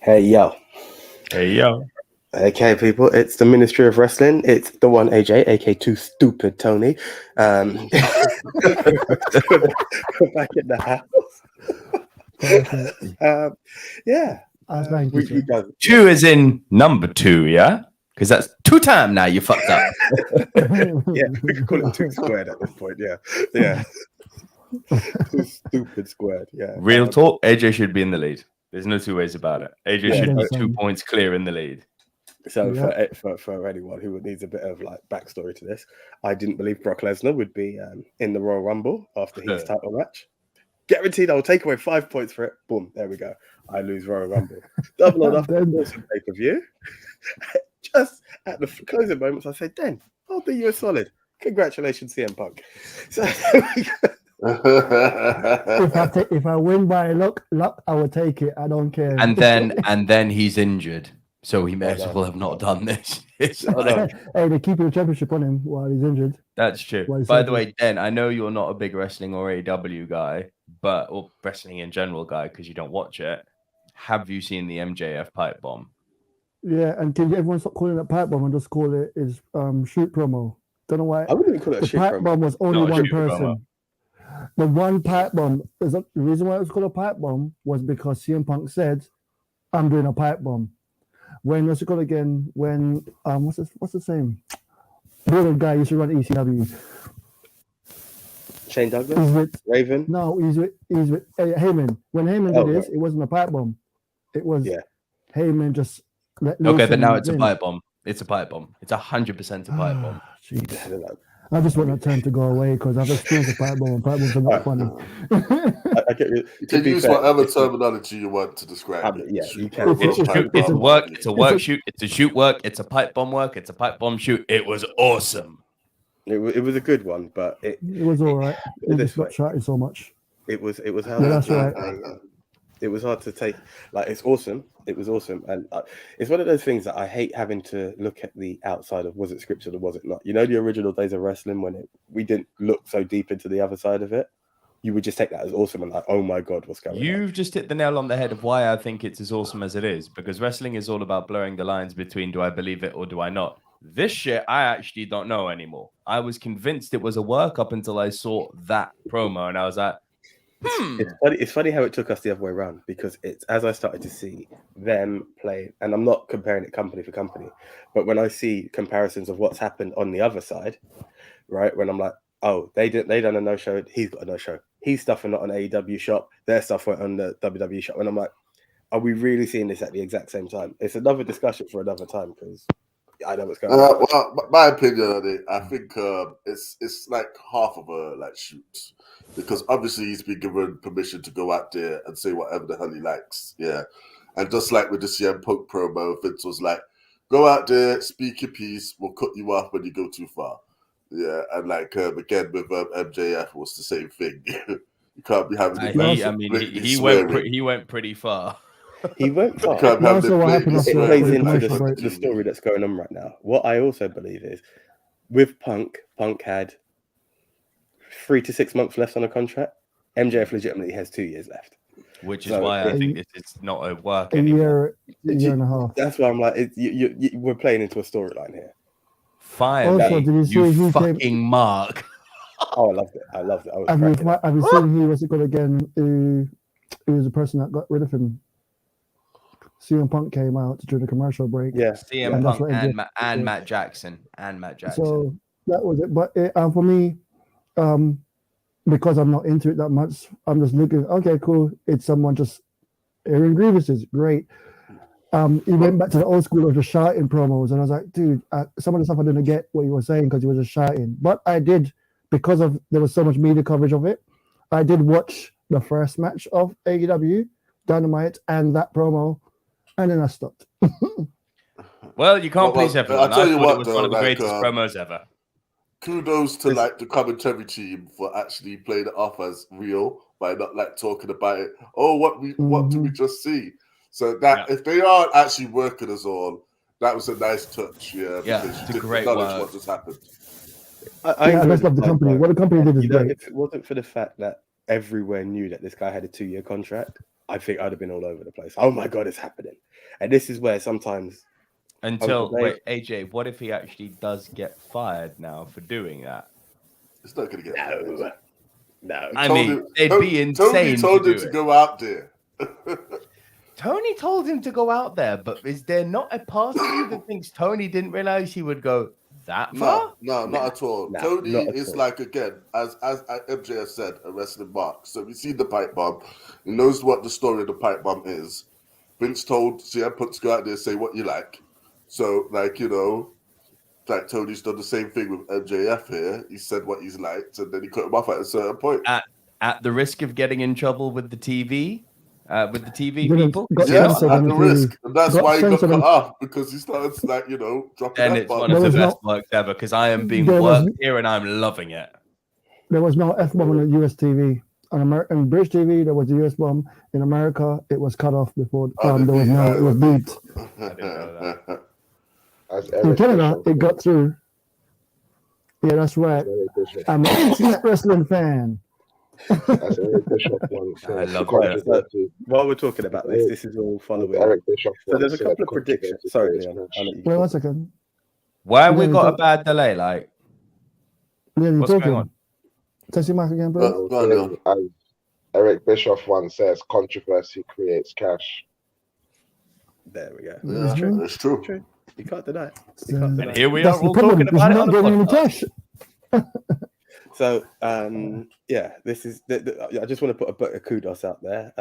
Hey, yo. Hey, yo. Okay, people, it's the Ministry of Wrestling. It's the one AJ, aka Too Stupid Tony. We're back in the house. Yeah. We got two is in number 2, yeah? Because that's 2 times now you fucked up. Yeah, we could call it 2 squared at this point. Yeah. 2 stupid squared. Yeah. Real talk, AJ should be in the lead. There's no two ways about it. AJ should be 2 points clear in the lead. So for anyone who needs a bit of like backstory to this, I didn't believe Brock Lesnar would be in the Royal Rumble after his title match. Guaranteed I'll take away 5 points for it. Boom, there we go. I lose Royal Rumble. Double or nothing, awesome pay-per-view. Just at the closing moments, I said, Den, I'll do you a solid. Congratulations, CM Punk. So if I win by luck, I will take it. I don't care. And then he's injured. So he may as well have not done this. Hey, they keep the championship on him while he's injured. That's true. By the way, Den, I know you're not a big wrestling or AEW guy, or wrestling in general guy because you don't watch it. Have you seen the MJF pipe bomb? Yeah, and can everyone stop calling it pipe bomb and just call it is shoot promo? Don't know why. I wouldn't call it a shoot promo. The pipe bomb was only one person. The one pipe bomb the reason why it was called a pipe bomb was because CM Punk said, "I'm doing a pipe bomb." When what's it called again? When what's his name? The guy used to run ECW. Shane Douglas, Raven. No, he's with Heyman. When Heyman did this, it wasn't a pipe bomb. It was Heyman just. Okay, but now it's a pipe bomb. It's a pipe bomb. It's 100% a pipe bomb. I just want that term to go away because I've experienced a pipe bomb and pipe bombs are not funny. I get you. You can use whatever terminology you want to describe it. Yeah, you can. It's a work. It's a work shoot. It's a shoot work. It's a pipe bomb work. It's a pipe bomb shoot. It was awesome. It was a good one, but it was all right. It just got shouted so much. It was hard. Yeah, that's right. It was hard to take. Like, it's awesome. It was awesome, and it's one of those things that I hate having to look at the outside of was it scripted or was it not. You know, the original days of wrestling when we didn't look so deep into the other side of it. You would just take that as awesome and like, oh my god, what's going on? You've just hit the nail on the head of why I think it's as awesome as it is, because wrestling is all about blurring the lines between do I believe it or do I not. This shit, I actually don't know anymore. I was convinced it was a work up until I saw that promo, and I was like, It's funny how it took us the other way around, because it's as I started to see them play, and I'm not comparing it company for company, but when I see comparisons of what's happened on the other side, right, when I'm like, oh, they done a no-show, he's got a no-show. His stuff went on AEW shop, their stuff went on the WWE shop, and I'm like, are we really seeing this at the exact same time? It's another discussion for another time, because I know what's going on. Well, my opinion on it, I think it's like half of a like shoot, because obviously he's been given permission to go out there and say whatever the hell he likes, yeah. And just like with the CM Punk promo, Vince was like, "Go out there, speak your piece. We'll cut you off when you go too far." Yeah, and like again with MJF was the same thing. You can't be having. He went pretty far. He went far. It plays into the story that's going on right now. What I also believe is, with Punk had 3 to 6 months left on a contract. MJF legitimately has 2 years left. Which is why I think it's not a work anymore. A year and a half. That's why I'm like, we're playing into a storyline here. Fire you fucking Mark. Oh, I loved it. Have you seen who was it called again? Who was the person that got rid of him? CM Punk came out during the commercial break. Yeah, CM Punk and Matt Jackson. So that was it. But for me, because I'm not into it that much, I'm just looking. Okay, cool. It's someone just airing grievances. Great. He went back to the old school of the shouting promos, and I was like, dude, some of the stuff I didn't get what he was saying because he was just shouting. But I did, because there was so much media coverage of it. I did watch the first match of AEW Dynamite and that promo, and then I stopped. Well, you can't please everyone. I'll tell you what, it was one of the greatest promos ever. Kudos to like the commentary team for actually playing it off as real by not like talking about it. Oh, what do we just see? So that if they are actually working us all, that was a nice touch. Yeah, it's a great work. What just happened. I just love the company. What the company did is great. If it wasn't for the fact that everywhere knew that this guy had a 2-year contract, I think I'd have been all over the place. Oh my god, it's happening. And this is where sometimes Until Uncle Dave- wait, AJ, what if he actually does get fired now for doing that? It's not going to get fired. no. I mean, it'd be insane Tony told to him do to it. go out there. Tony told him to go out there, but is there not a part of you that thinks Tony didn't realize he would go that far? No, not at all. No, Tony not at is all. like, again, as MJF said, a wrestling mark. So we see the pipe bomb. He knows what the story of the pipe bomb is. Vince told CM Punk to go out there and say what you like. So, like, you know, like Tony's done the same thing with MJF here. He said what he's liked, and then he cut him off at a certain point. At the risk of getting in trouble with the TV, Didn't- people. got is it not? censored At on the TV. risk. And that's Got why he got censored cut on- off, because he started, like, you know, dropping Then that it's bomb. one of There the was best works ever because I am being There was- worked here and I'm loving it. There was no F bomb on the US TV. On British TV, there was a US bomb. In America, it was cut off before. There was no. It was beeped. I didn't know that. As In Eric Canada, Bischoff, it got through. Yeah, that's right. as Eric Bischoff, I'm an internet wrestling fan. as Eric Bischoff once I said, love controversy. While we're talking about this is all As following. Eric Bischoff So there's a once said, couple of predictions. controversy Sorry, creates Leon. cash. I'll let you Wait talk. 1 second. Why have we Yeah, got a but- bad delay? Like, Yeah, you're what's talking. going on? Test your mic again, I bro. was Go on, saying, as Eric Bischoff once says, controversy creates cash. There we go. Yeah, It's true. it's true. True. You can't deny it. So, You can't deny And it. here we that's are the all problem. talking It's about it not on the getting any podcast. cash. So, yeah, this is. I just want to put a bit of kudos out there.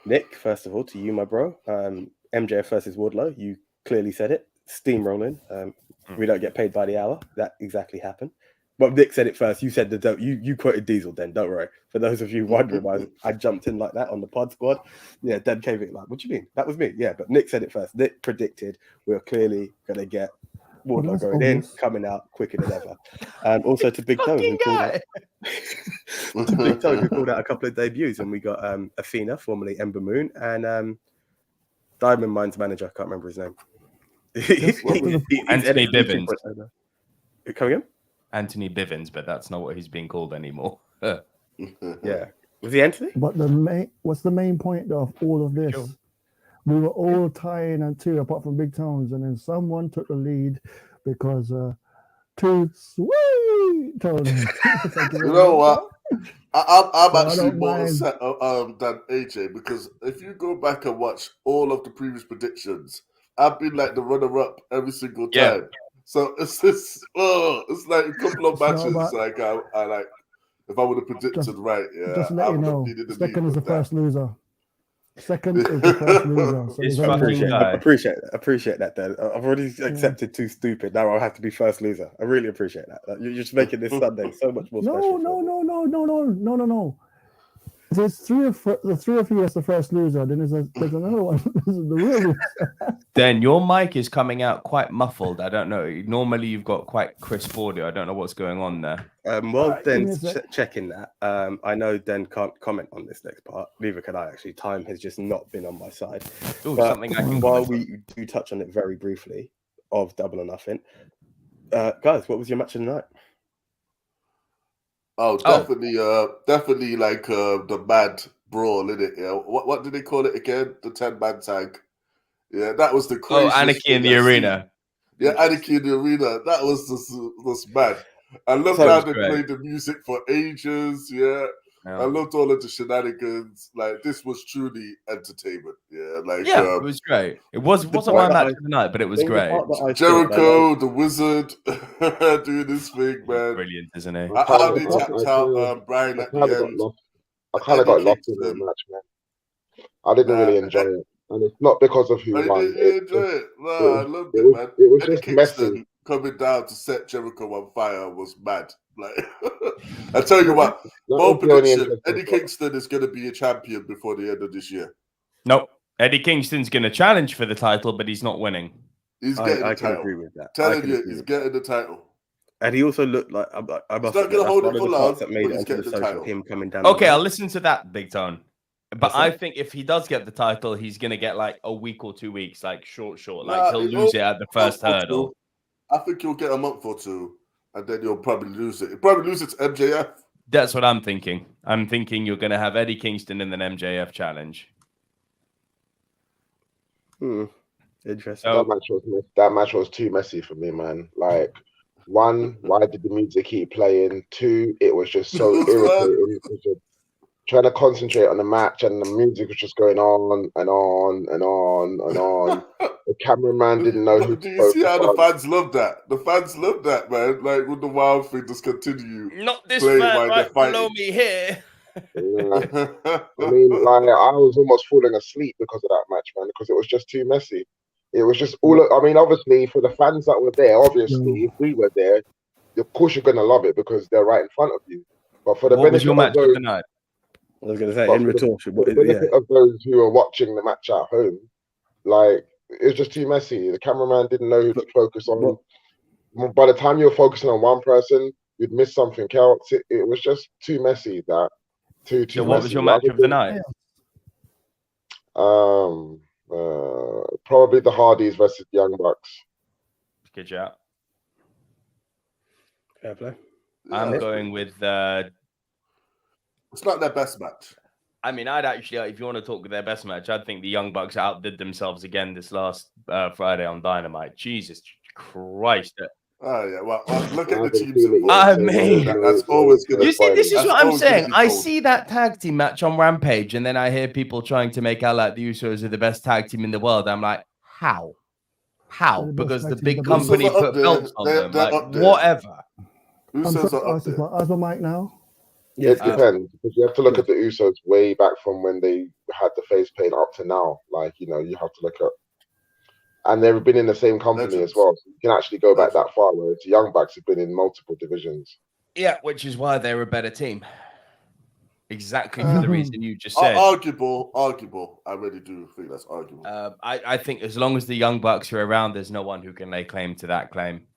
Nick, first of all, to you, my bro. MJF versus Wardlow. You clearly said it. Steamrolling. We don't get paid by the hour. That exactly happened. But Nick said it first. You said you quoted Diesel. Then don't worry. For those of you wondering why I jumped in like that on the pod squad, yeah, Dan came in like, what do you mean? That was me. Yeah, but Nick said it first. Nick predicted we're clearly going to get Wardlow that's going in, obvious. coming out quicker than ever. And also to Big Tone, who Fucking called out, guy. to Big Tone, who called out a couple of debuts, and we got Athena, formerly Ember Moon, and Diamond Mine's manager. I can't remember his name. Anthony Bivens. Coming in? Anthony Bivens, but that's not what he's being called anymore. Yeah. Was he Anthony? But what's the main point of all of this? Sure. We were all tying and two, apart from Big Tones, and then someone took the lead because too sweet Tony. You know what? I'm I actually don't more mind. upset than AJ, because if you go back and watch all of the previous predictions, I've been like the runner-up every single Yeah. time. So it's this. It's like a couple of No, matches. but- Like I like, if I would have predicted Just- right, yeah, Just I let you would have know, needed the second lead is the with that. first loser. Second is the first loser. So It's there's only fucking one guy. winner. Appreciate that, Dan. I've already accepted too stupid. Now I'll have to be first loser. I really appreciate that. You're just making this Sunday so much more special. No. There's the three of you as the first loser. Then there's another one. This is the real loser. Then your mic is coming out quite muffled. I don't know. Normally you've got quite crisp audio. I don't know what's going on there. While Alright, give me a Den's sec. checking that, I know Den can't comment on this next part. Neither can I actually. Time has just not been on my side. Ooh, But something I can while comment we do touch on it very briefly of Double or Nothing, guys, what was your match of the night? Oh, definitely like the mad brawl in it. Yeah, what did they call it again? The 10-man tag. Yeah, that was the on. craziest. Oh, Anarchy in thing the I've seen. arena. Yeah, Anarchy in the arena. That was just mad. I loved That how was they great. played the music for ages. Yeah, I loved all of the shenanigans. Like, this was truly entertainment. Yeah, like Yeah, it was great. It wasn't part my that match I- of the night, but it was There great. a part that I thought, Jericho, the Wizard, doing this thing, man. Brilliant, isn't it? How they tapped out Brian I at kind of the got end. lost. I kind of got Eddie lost in that Kingston. match, man. I didn't really enjoy it, and it's not because of who Oh, you won. did enjoy it? No, I loved it it, was- man. it was Eddie just Kingston messy. coming down to set Jericho on fire was mad. Like, I tell you what, That bold was the only prediction: interesting Eddie part. Kingston is going to be a champion before the end of this year. Nope. Eddie Kingston's going to challenge for the title, but he's not winning. He's getting I the can title. agree with that. I Telling can you, agree he's with getting the title. And he also looked like I He's must not admit, gonna that's hold one it of the for parts long, that made but it he's onto the getting the social. title. Him coming down. Okay, the I'll road. listen to that, Big Tone. But What's I that? think if he does get the title, he's going to get like a week or 2 weeks, like short. Nah, Like he'll lose it at the first month or hurdle. two. I think you'll get a month or two, and then you'll probably lose it. You'll probably lose it to MJF. That's what I'm thinking. I'm thinking you're going to have Eddie Kingston in an MJF challenge. Interesting. That match was too messy for me, man. Like, one, why did the music keep playing? Two, it was just so irritating because you're trying to concentrate on the match and the music was just going on and on and on and on. The cameraman didn't know who to Do you see how the on. fans love that? The fans love that, man. Like, with the wild thing just continue. Not this playing fan while right they're below fighting. me here. Yeah. I mean, like, I was almost falling asleep because of that match, man, because it was just too messy. It was just I mean, obviously, for the fans that were there, obviously, if we were there, of course you're going to love it because they're right in front of you. But for the What was your match of of those, the night? I was going to say, in retort, for the benefit of those who are watching the match at home, like, it was just too messy. The cameraman didn't know who to focus on. By the time you were focusing on one person, you'd miss something else. It was just too messy. Too So messy. what was your match of the night? Probably the Hardys versus the Young Bucks. Good job. Fair play. I'm going with. It's not their best match. I mean, I'd actually, if you want to talk their best match, I'd think the Young Bucks outdid themselves again this last Friday on Dynamite. Jesus Christ. Oh, yeah. Well, look at the teams involved. I mean, that's always good. You see, this is what I'm saying. I told. see that tag team match on Rampage, and then I hear people trying to make out like the Usos are the best tag team in the world. I'm like, how? How? Because the big company put belts on them. Like, whatever. Usos are up there. As a mic now. It depends because you have to look at the Usos way back from when they had the face paint up to now. Like, you know, you have to look at, and they've been in the same company as well. So you can actually go back that far. Whereas the Young Bucks have been in multiple divisions. Yeah, which is why they're a better team. Exactly for the reason you just said. Arguable. I really do think that's arguable. I think as long as the Young Bucks are around, there's no one who can lay claim to that claim.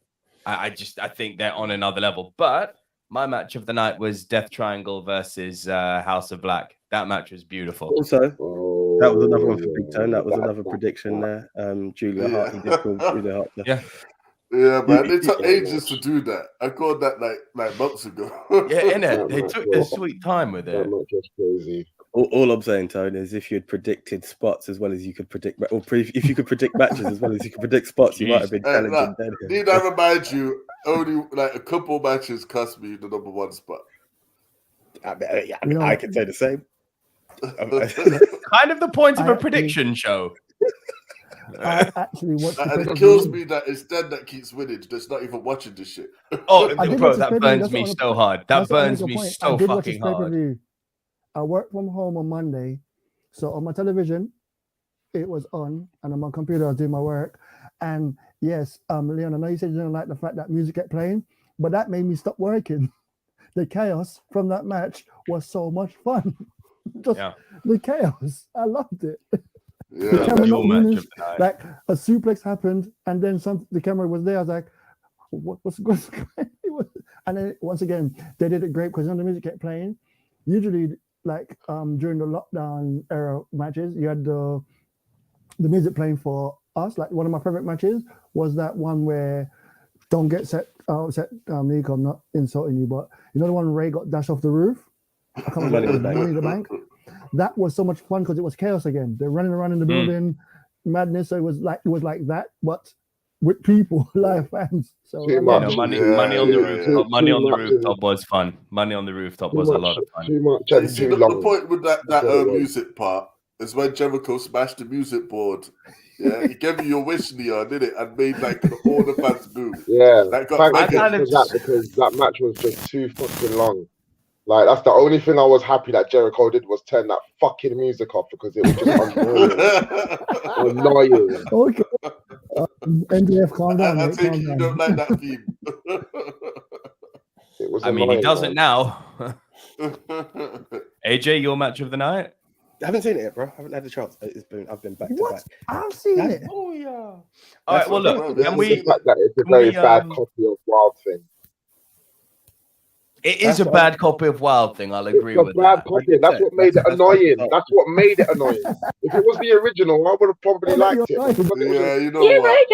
I think they're on another level. But my match of the night was Death Triangle versus House of Black. That match was beautiful. Also, that was another one for Big Tone. That was another prediction there. Julia Hart, he did call Julia Hart. Yeah, man. They took ages to do that. I called that like months ago. Yeah, innit? They took their sweet time with it. That match was crazy. All I'm saying, Tone, is if you'd predicted spots as well as you could predict, if you could predict matches as well as you could predict spots, you might have been challenging. Need I remind you, only like a couple matches cost me the #1 spot. I can say the same. Kind of the point of a prediction show. I actually watched and it kills me that it's Dan that keeps winning. That's not even watching this shit. Oh, bro, that burns me so hard. That burns me so fucking hard. I worked from home on Monday, so on my television, it was on, and on my computer, I was doing my work. And yes, Leon, I know you said you didn't like the fact that music kept playing, but that made me stop working. The chaos from that match was so much fun. The chaos, I loved it. Yeah, the camera not moving, like a suplex happened, and then the camera was there. I was like, "What's going on?" And then once again, they did it great because the music kept playing. Usually, like during the lockdown era matches, you had the music playing for us. Like one of my favorite matches was that one where don't get set, Nico, I'm not insulting you, but you know the one Ray got dashed off the roof? I can't remember. Money in the Bank. That was so much fun because it was chaos again. They're running around in the building, madness. So it was like that, but with people, live fans. So money on the rooftop. Money on the rooftop was fun. Money on the rooftop was a lot of fun. The point with that music part is when Jericho smashed the music board. Yeah, he gave you your wish, Leon, did it, and made like all the fans move. Yeah, because that match was just too fucking long. Like, that's the only thing I was happy that Jericho did was turn that fucking music off because it was just annoying. Okay. MDF, calm down. I think you don't like that theme. It was he doesn't now. AJ, your match of the night? I haven't seen it yet, bro. I haven't had the chance. I've been back to back. I've seen it. Oh, yeah. All right, well, look. It's a very bad copy of Wild Thing. It is a bad copy of Wild Thing. I'll agree with that. Copy. That's what made it annoying. That's what made it annoying. If it was the original, I would have probably liked it. Yeah, you know what? I've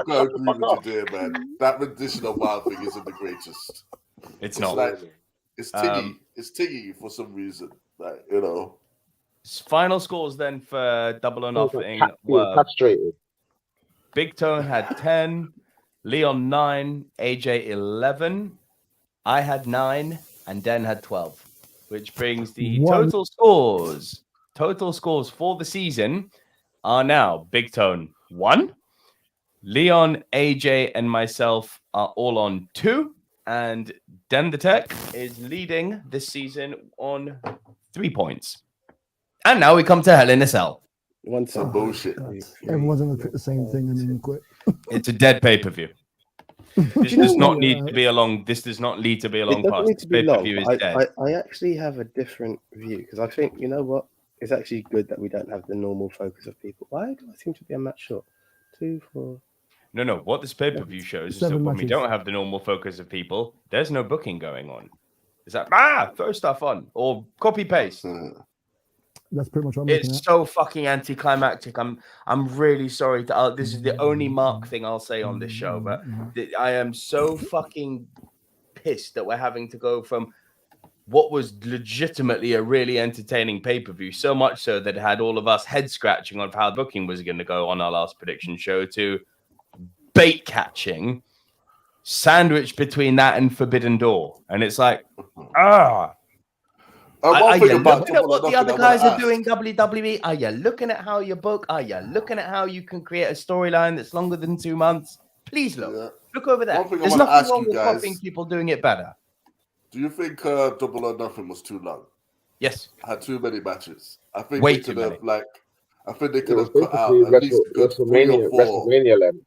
got to agree with you there, man. That rendition of Wild Thing isn't the greatest. It's not. Like, it's tiggy. It's tiggy for some reason. Like, you know. Final scores then for Double or Nothing Being were castrated. Big Tone had 10, Leon 9, AJ 11, I had 9, and Den had 12, which brings the total scores for the season are now Big Tone 1, Leon, AJ, and myself are all on 2, and Den the Tech is leading this season on 3 points. And now we come to Hell in a Cell. Some bullshit. Everyone's going to pick the same thing and then quit. It's a dead pay-per-view. This does not need to be a long. This does not need to be a long It doesn't pass. need to be long. Pay-per-view is dead. I actually have a different view because I think, you know what? It's actually good that we don't have the normal focus of people. Why do I seem to be a match short? 2, 4. No. What this pay-per-view shows is that when we don't have the normal focus of people, there's no booking going on. Is that throw stuff on or copy paste? That's pretty much what I'm looking It's at. so fucking anticlimactic. I'm really sorry. This is the only Mark thing I'll say on this show, but I am so fucking pissed that we're having to go from what was legitimately a really entertaining pay-per-view, so much so that it had all of us head scratching on how the booking was going to go on our last prediction show, to bait catching sandwiched between that and Forbidden Door. And it's like, Are you looking at what the other guys are doing, WWE? Are you looking at how you book? Are you looking at how you can create a storyline that's longer than 2 months? Please look. Yeah. Look over there. There's nothing wrong with copying people doing it better. Do you think Double or Nothing was too long? Yes. Had too many matches. I think Way they could too have many. I think they could It was have cut out at least a good 3 or 4. WrestleMania length.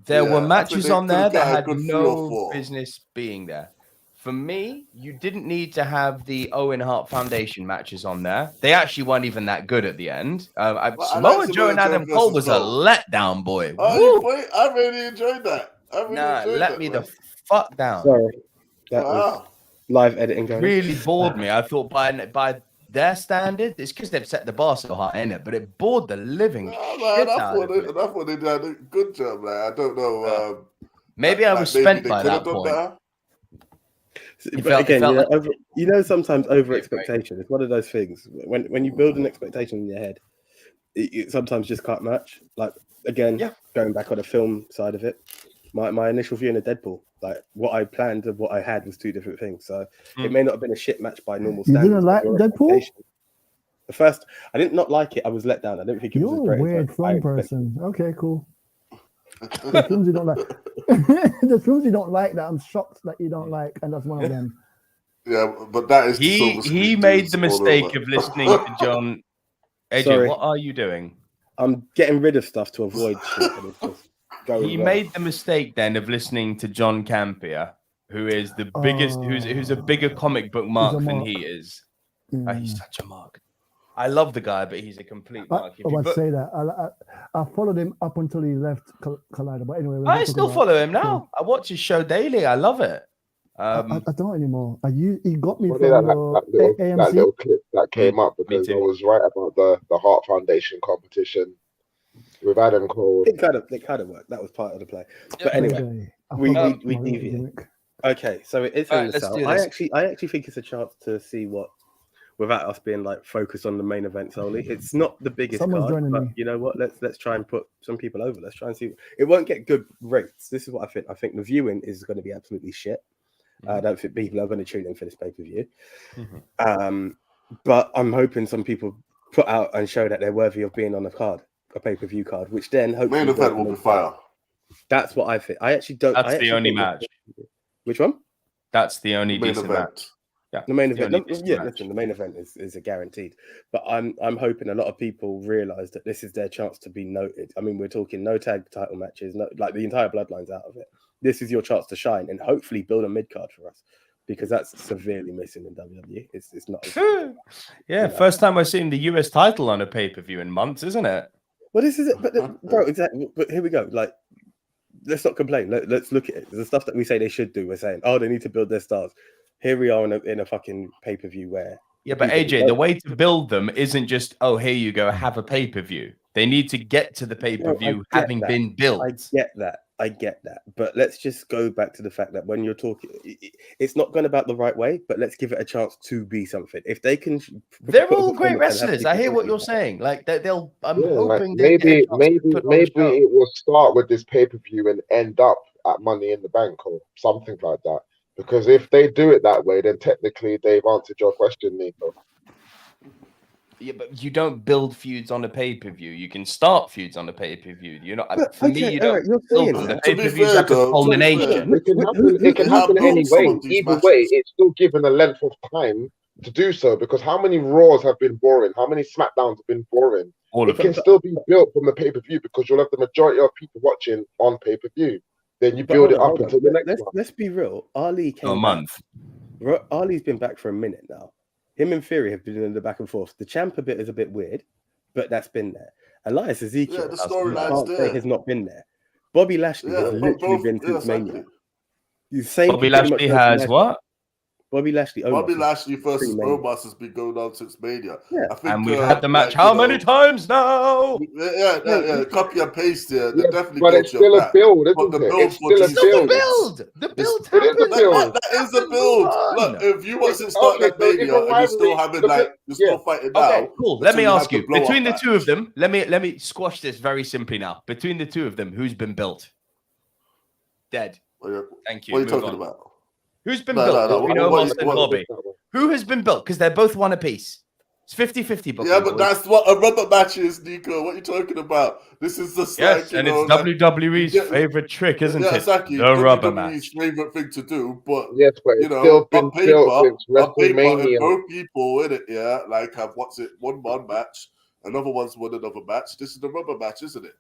There were matches they on there could've that got a had good 3 no or 4. business being there. For me, you didn't need to have the Owen Hart Foundation matches on there. They actually weren't even that good at the end. Samoa Joe and Adam Cole was a letdown, boy. I really enjoyed that. Let me the fuck down. Sorry. That was live editing going. Really bored me. I thought by their standard, it's because they've set the bar so high in it, but it bored the living shit out of me. I thought they did a good job, man. I don't know. Maybe I was spent by that point. But again, sometimes over expectation. It's one of those things. When you build an expectation in your head, it sometimes just can't match. Like again, going back on the film side of it, my initial view in Deadpool, like what I planned and what I had was 2 different things. So it may not have been a shit match by normal standards. You didn't like Deadpool? The first, I did not like it. I was let down. I didn't think it was as great. You're a weird film person. Okay, cool. The films you don't like. The films you don't like that I'm shocked that you don't like, and that's one of them. Yeah, but that is he made the mistake of listening to John. AJ, Sorry. What are you doing? I'm getting rid of stuff to avoid shit. And it's just going He wrong. made the mistake then of listening to John Campia, who is the biggest, who's a bigger comic book mark than he is. He's such a mark. I love the guy, but he's a complete mark. I would say that. I followed him up until he left Collider. But anyway, I still follow him now. I watch his show daily. I love it. I don't anymore. He got me from that little clip that came up because I was right about the Heart Foundation competition with Adam Cole. It kind of worked. That was part of the play. But anyway, we deviate. Okay, so it is in the cell. I actually think it's a chance to see what, without us being like focused on the main event solely. It's not the biggest card, but you know what? Let's try and put some people over. Let's try and see. It won't get good rates. This is what I think. I think the viewing is going to be absolutely shit. I don't think people are going to tune in for this pay-per-view. But I'm hoping some people put out and show that they're worthy of being on a pay-per-view card, which then hopefully main event will be fire. That's what I think. I actually don't. That's the only match. Which one? That's the only main decent event. match. Yeah, the main event. Listen, the main event is a guaranteed. But I'm hoping a lot of people realize that this is their chance to be noted. I mean, we're talking no tag title matches, like the entire bloodline's out of it. This is your chance to shine and hopefully build a mid card for us, because that's severely missing in WWE. It's not. First time I've seen the US title on a pay-per-view in months, isn't it? Well, this is it. But bro, exactly. But here we go. Like, let's not complain. Let's look at it. The stuff that we say they should do, we're saying, oh, they need to build their stars. Here we are in a fucking pay-per-view where... Yeah, but AJ, the way to build them isn't just, oh, here you go, have a pay-per-view. They need to get to the pay-per-view having been built. I get that. I get that, but let's just go back to the fact that when you're talking, it's not going about the right way. But let's give it a chance to be something. If they can, They're put a all great performance and have wrestlers. I hear what you're people- saying. Like they'll. I'm Yeah, like hoping they get a maybe chance to put on a show. it will start with this pay-per-view and end up at Money in the Bank or something like that. Because if they do it that way, then technically they've answered your question, Nico. Yeah, but you don't build feuds on a pay-per-view. You can start feuds on a pay-per-view. You're not. But, For me, okay, you don't Eric, you're build saying them. The that. To be pay-per-view's fair, like a though, culmination. It can happen. It can who happen have any built some way. of these Either way, matches? it's still given a length of time to do so. Because how many Raws have been boring? How many SmackDowns have been boring? All It of can them. still be built from the pay-per-view because you'll have the majority of people watching on pay-per-view. Then you But build it hold on, up hold on. until the next one. Let's be real. Ali A came back. month. Ali's been back for a minute now. Him and Fury have been in the back and forth. The Ciampa bit is a bit weird, but that's been there. Elias Ezekiel, Yeah, the I storyline's can't say there. has not been there. Bobby Lashley has Yeah, literally both. been Yeah, since Mania. exactly. The same Bobby pretty much Lashley goes for has Lashley. what? Bobby Lashley. Bobby Omos. Lashley versus pre-Mania. Omos has been going on since Mania. Yeah. I think, And we've had the match like, how you many know, times now? Yeah. Copy and paste here. They Yeah, definitely but built it's you up still a that. build, But isn't the it? build It's for still a these Still the build. build. The It's- build it is happened. a build. That is a Move build. on. Look, if you watch it start Okay, that so if Mania a and you're still rivalry- having the like bit- you're still fighting now. Okay, cool. Let me until ask have you. the blow-up Between the match. two of them, let me squash this very simply now. Between the two of them, who's been built? Dead. What are Thank you. you Move talking on. about? Who's been No, built? no, no. Between What- Omos and what- Bobby. Who has been built? Because they're both one apiece. It's 50-50 booking. Yeah, but boys. that's what a rubber match is, Nico. What are you talking about? This is just Yes, like, you and know, it's like, WWE's yeah, favorite trick, isn't yeah, it? exactly. The rubber WWE's match. favorite thing to do, but Yes, but you it's know, still been on built since paper, WrestleMania. if both people in it, yeah, like have one match, another one's won another match. This is the rubber match, isn't it?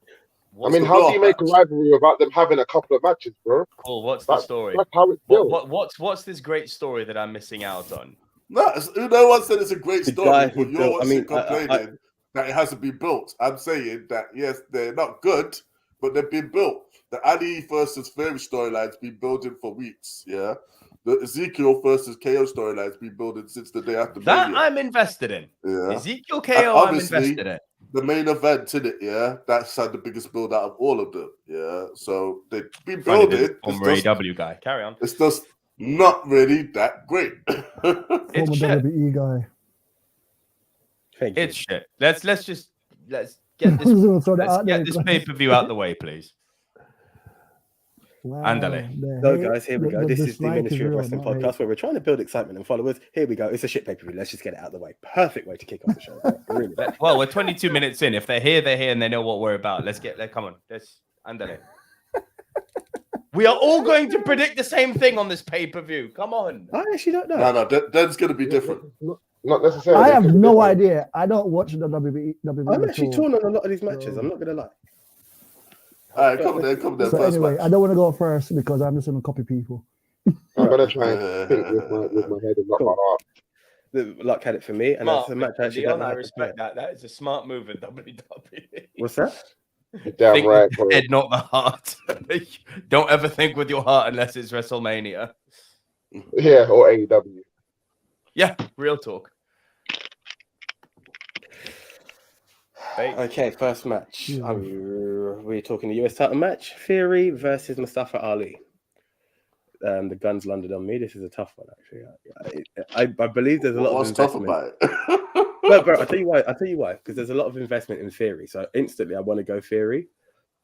I mean, the how do you blow-up make a match. rivalry without them having a couple of matches, bro? Cool. What's the story? That's how it's built. What's this great story that I'm missing out on? No, no one said it's a great The story, guy who but you're built- I what's mean, complaining that it hasn't been built. I'm saying that yes, they're not good, but they've been built. The Ali versus Fury storyline's been building for weeks. Yeah, the Ezekiel versus KO storyline's been building since the day after That Mania. I'm invested in. Yeah. Ezekiel And KO, I'm obviously, invested in. the main event in it, yeah, that's had the biggest build out of all of them. Yeah, so they've been Funny, building. there's a former AEW guy. Carry on. It's just not really that great. It's Former shit. WWE guy. Thank you. It's shit. Let's get this. Throw that Let's out there, get this guys. pay-per-view out the way, please. Wow, Andale. the So, hate- guys, here we go. This is the dislike Ministry of real, Wrestling not hate. podcast where we're trying to build excitement and followers. Here we go. It's a shit pay-per-view. Let's just get it out of the way. Perfect way to kick off the show. Really. Well, we're 22 minutes in. If they're here, and they know what we're about. Come on. Let's andale. We are all going to predict the same thing on this pay-per-view. Come on. I actually don't know. no, that's going to be different. Not necessarily. I have It could be no different. idea. I don't watch the WWE. I'm actually at all. torn on a lot of these matches. I'm not going to lie. All right, come there, So first anyway, match. I don't want to go first because I'm just going to copy people. I'm gonna try and think with my head and not my heart. The luck had it for me, and that's a match I actually don't Leon, I have to respect play. that. That is a smart move in WWE. What's that? You're damn Think right, with bro. the head, not the heart. Don't ever think with your heart unless it's WrestleMania. Yeah, or AEW. Yeah, real talk. Hey, Okay, first match. Yeah. We're talking the US title match. Fury versus Mustafa Ali. The guns landed on me. This is a tough one, actually. I believe there's a lot What's of tough investment. about it? Well, bro, I'll tell you why. Because there's a lot of investment in Fury. So instantly I want to go Fury.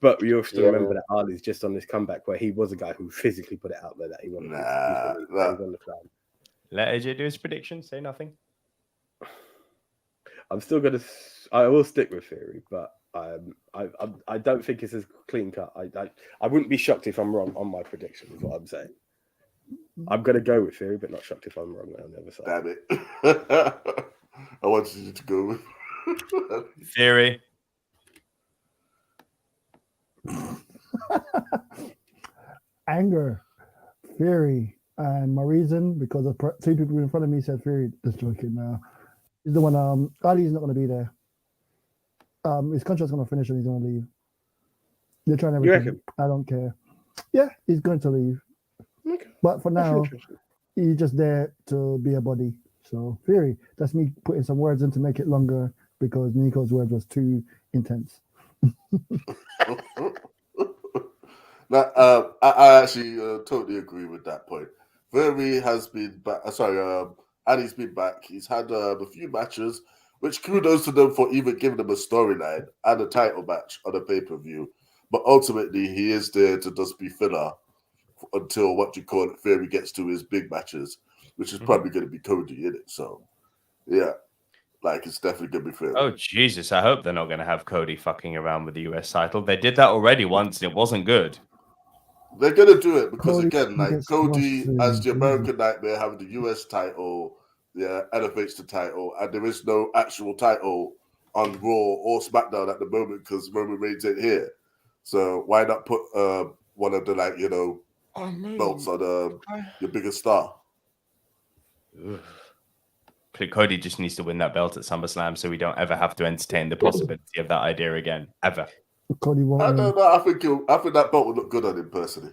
But you have to Yeah. remember that Ali's just on this comeback where he was a guy who physically put it out there that he wanted Nah, he's on the climb. let AJ do his prediction. Say nothing. I'm still gonna. I will stick with Fury, but I don't think it's as clean cut. I wouldn't be shocked if I'm wrong on my prediction. Is what I'm saying. I'm gonna go with Fury, but not shocked if I'm wrong on the other side. Damn it. I wanted you to go with. Theory. Anger, Fury, and my reason because of two people in front of me said Fury. Just joking now. He's the one. Ali's not going to be there. His contract's going to finish and he's going to leave. They're trying You everything. reckon? I don't care. Yeah, he's going to leave. Okay. But for That's now, interesting. he's just there to be a body. So Fury, that's me putting some words in to make it longer because Nico's word was too intense. I actually totally agree with that point. Verri has been back. Ali's been back. He's had a few matches, which kudos to them for even giving them a storyline and a title match on a pay-per-view. But ultimately, he is there to just be filler until Verri gets to his big matches, which is probably going to be Cody in it. So, yeah, like it's definitely going to be Verri. Oh, Jesus. I hope they're not going to have Cody fucking around with the US title. They did that already once and it wasn't good. They're gonna do it because Cody again, like gets Cody lost as the in- American Nightmare having the US title, elevates the title, and there is no actual title on Raw or SmackDown at the moment because Roman Reigns ain't here. So why not put one of the belts on your biggest star? Cody just needs to win that belt at SummerSlam so we don't ever have to entertain the possibility of that idea again. Ever. Cody won't I win. don't know. I think that belt would look good on him personally.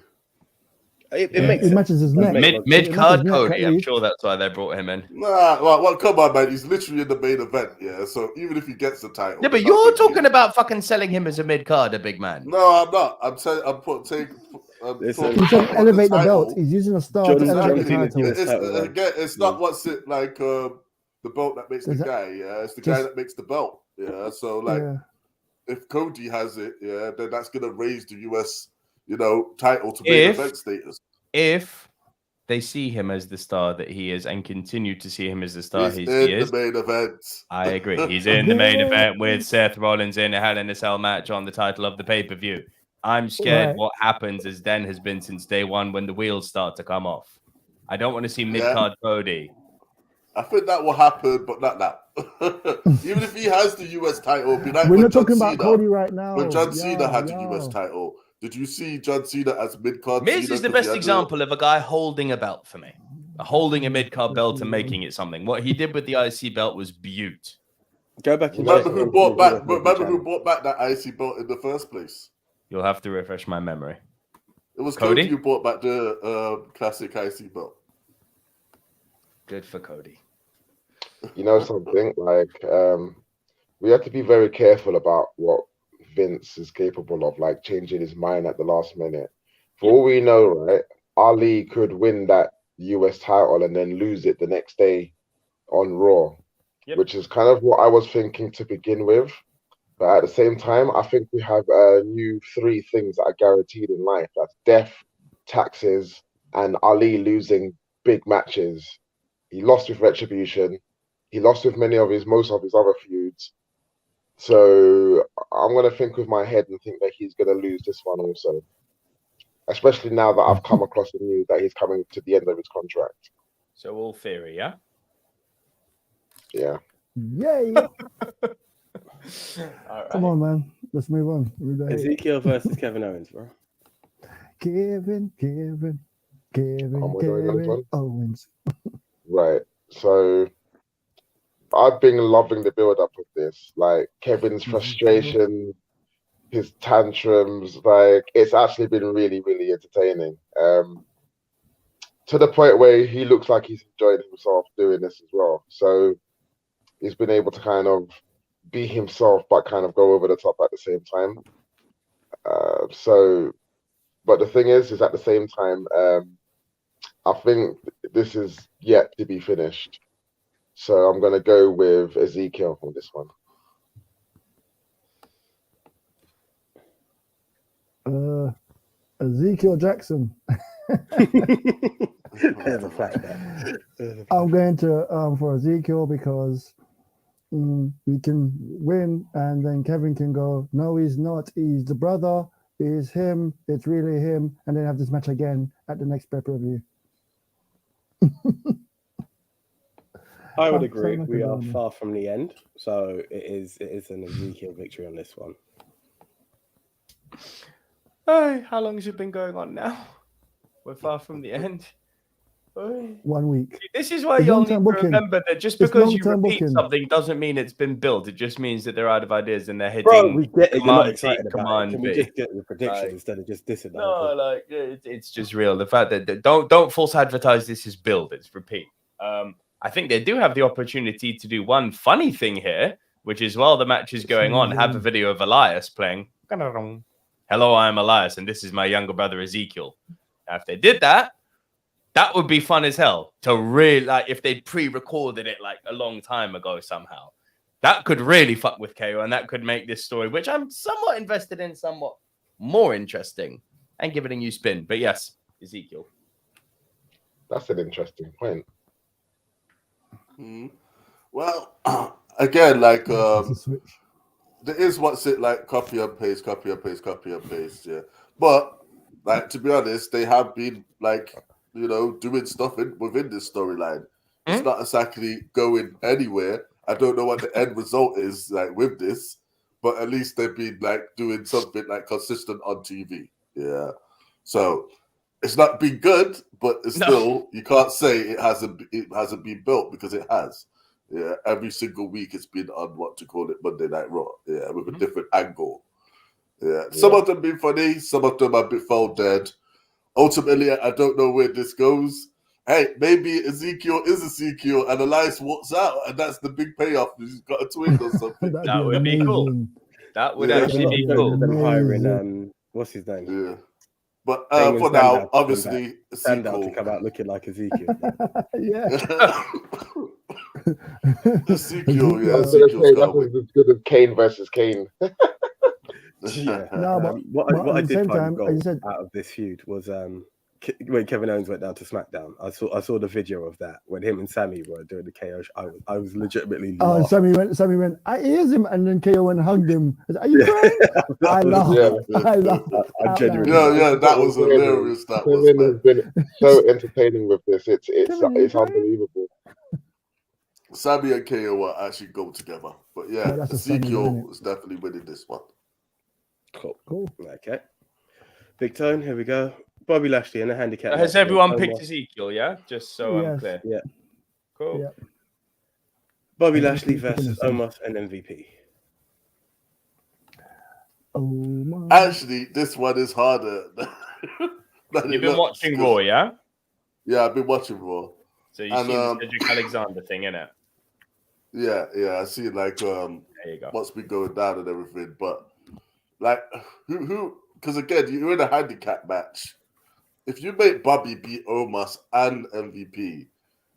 It Yeah. makes It sense. matches his neck. Mid card It matches neck, Cody. I'm Cody. sure that's why they brought him in. Nah, well, come on, man. He's literally in the main event, yeah. So even if he gets the title, Yeah, but they're not you're thinking- talking about fucking selling him as a mid card, a big man. No, I'm not. I'm saying Listen, He's trying to elevate the belt. title. He's using a star to John elevate the Cena's title. US title, It's not what's it like the belt that makes the Does that- guy. Yeah, it's the guy that makes the belt. Yeah, so like Yeah. if Cody has it, yeah, then that's gonna raise the US, title to main event status. If they see him as the star that he is and continue to see him as the star He's he in is, the main event. I agree. He's in the main event with Seth Rollins in a Hell in a Cell match on the title of the pay-per-view. I'm scared Right. what happens as Den has been since day one when the wheels start to come off. I don't want to see mid-card Cody. I think that will happen, but not now. Even if he has the US title, it'll be like We're when not John talking Cena, about Cody right now. when John Cena had the Yo. US title. Did you see John Cena as mid-card? Miz Cena is the 'cause he best had example of a guy holding a belt for me. Holding a mid-card belt and making it something. What he did with the IC belt was beaut. Go back and Remember check who the brought back? Ultimate Remember Channel. who brought back that IC belt in the first place? You'll have to refresh my memory. It was Cody? Cody who brought back the classic IC belt. Good for Cody. You know something? We have to be very careful about what Vince is capable of, like changing his mind at the last minute. For all we know, right, Ali could win that US title and then lose it the next day on Raw, which is kind of what I was thinking to begin with. But at the same time, I think we have new 3 things that are guaranteed in life. That's death, taxes, and Ali losing big matches. He lost with Retribution. He lost with most of his other feuds. So I'm going to think with my head and think that he's going to lose this one also. Especially now that I've come across the news that he's coming to the end of his contract. So all theory, yeah? Yeah. Yay. Come on, man. Let's move on. Ezekiel versus Kevin Owens, bro. Kevin Owens. Right. So I've been loving the build-up of this. Like Kevin's frustration, his tantrums, like it's actually been really, really entertaining. To the point where he looks like he's enjoying himself doing this as well. So he's been able to kind of be himself, but kind of go over the top at the same time. But the thing is at the same time, I think this is yet to be finished. So I'm going to go with Ezekiel on this one. Ezekiel Jackson. There's a flashback. I'm going to for Ezekiel because we can win, and then Kevin can go, no, he's not. He's the brother. It's him. It's really him. And then have this match again at the next pay-per-view. I would agree. We are far from the end, so it is an Ezekiel victory on this one. Hey, how long has it been going on now? We're far from the end. 1 week. This is why you'll need to remember that just because you repeat something doesn't mean it's been built. It just means that they're out of ideas and they're hitting. Bro, we get it. You're not excited about it. Command Can we just get the prediction instead of just dissing? No, like it's just real. The fact that don't false advertise this is build. It's repeat. I think they do have the opportunity to do one funny thing here, which is while the match is going on, have a video of Elias playing hello, I'm Elias, and this is my younger brother Ezekiel. Now, if they did that, that would be fun as hell to really, like, if they pre-recorded it like a long time ago somehow. That could really fuck with KO, and that could make this story, which I'm somewhat invested in, somewhat more interesting, and give it a new spin. But yes, Ezekiel. That's an interesting point. Well, again, like It's a switch. there is what's it like copy and paste, yeah. But like to be honest, they have been like doing stuff within this storyline. It's not exactly going anywhere. I don't know what the end result is like with this, but at least they've been like doing something like consistent on TV. Yeah. So it's not been good, but it's still you can't say it hasn't been built because it has. Yeah, every single week it's been on Monday Night Raw. Yeah, with a different angle. Yeah, some of them been funny, some of them a bit fell dead. Ultimately, I don't know where this goes. Hey, maybe Ezekiel is Ezekiel and Elias walks out, and that's the big payoff. He's got a twin or something. That would be cool. That would actually be cool. Them hiring what's his name? Yeah. But Damon for Sandow now, obviously, Sandow to come out looking like Ezekiel. Yeah. Ezekiel, yeah. That's as good as Kane versus Kane. Yeah. No, but what I at the did same find time, gold as you said, out of this feud was when Kevin Owens went down to SmackDown. I saw the video of that when him and Sammy were doing the KO. I was legitimately laughing. Sammy went, I hears him, and then KO went and hugged him. I said, are you crying? I laughed. I laughed. I genuinely that was hilarious. That was has been so entertaining with this. It's unbelievable. Sammy and KO are actually go together. But yeah, Ezekiel is definitely winning this one. Cool. Okay. Big Tone, here we go. Bobby Lashley in a handicap. Has everyone picked Ezekiel, yeah? Just so I'm clear. Yeah. Cool. Yeah. Bobby Lashley versus Omos and MVP. Actually, this one is harder. You've been watching Raw, yeah? Yeah, I've been watching Raw. So you've seen the Cedric Alexander thing, innit? Yeah, I see like there you go. what's been going down and everything, but like who because again, you're in a handicap match. If you make Bobby beat Omos and MVP,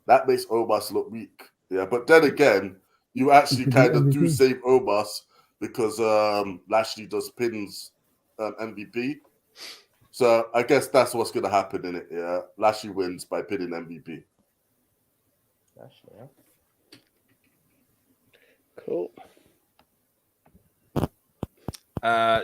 that makes Omos look weak. Yeah, but then again, you actually kind of do save Omos because Lashley does pins MVP. So I guess that's what's going to happen in it. Yeah, Lashley wins by pinning MVP. Lashley, yeah. Cool.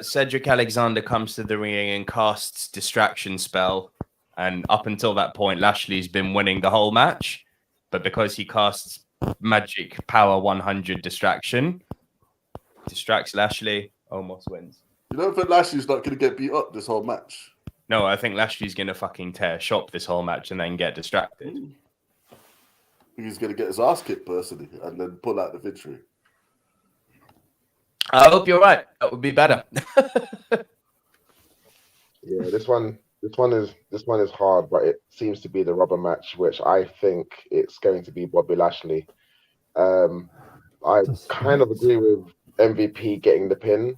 Cedric Alexander comes to the ring and casts Distraction Spell. And up until that point, Lashley's been winning the whole match. But because he casts Magic Power 100 Distraction, distracts Lashley, almost wins. You don't think Lashley's not going to get beat up this whole match? No, I think Lashley's going to fucking tear shop this whole match and then get distracted. I think he's going to get his ass kicked personally and then pull out the victory. I hope you're right. That would be better. Yeah, this one is hard, but it seems to be the rubber match, which I think it's going to be Bobby Lashley. I kind of agree with MVP getting the pin,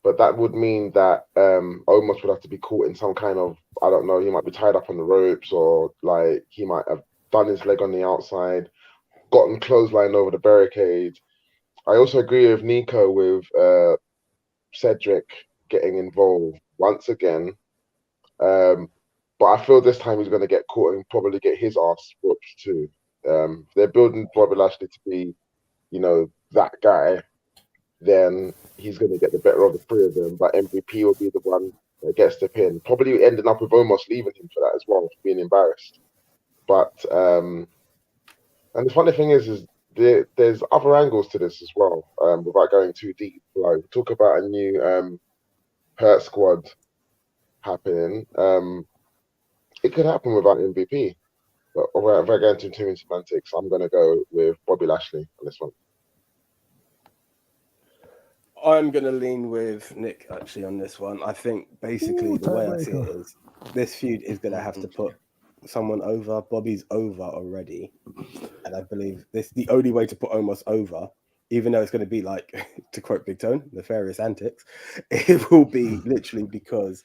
but that would mean that Omos would have to be caught in some kind of, I don't know, he might be tied up on the ropes, or like he might have done his leg on the outside, gotten clothesline over the barricade. I also agree with Nico with Cedric getting involved once again. But I feel this time he's going to get caught and probably get his ass whooped too. They're building Bobby Lashley to be, that guy. Then he's going to get the better of the three of them. But MVP will be the one that gets the pin. Probably ending up with almost leaving him for that as well, being embarrassed. But and the funny thing is there's other angles to this as well. Without going too deep, like talk about a new Hurt Squad happening. It could happen without MVP, but if I go into too many semantics, I'm going to go with Bobby Lashley on this one. I'm going to lean with Nick actually on this one. I think basically the way I see it is this feud is going to have to put someone over. Bobby's over already, and I believe the only way to put Omos over even though it's going to be like, to quote Big Tone, nefarious antics, it will be literally because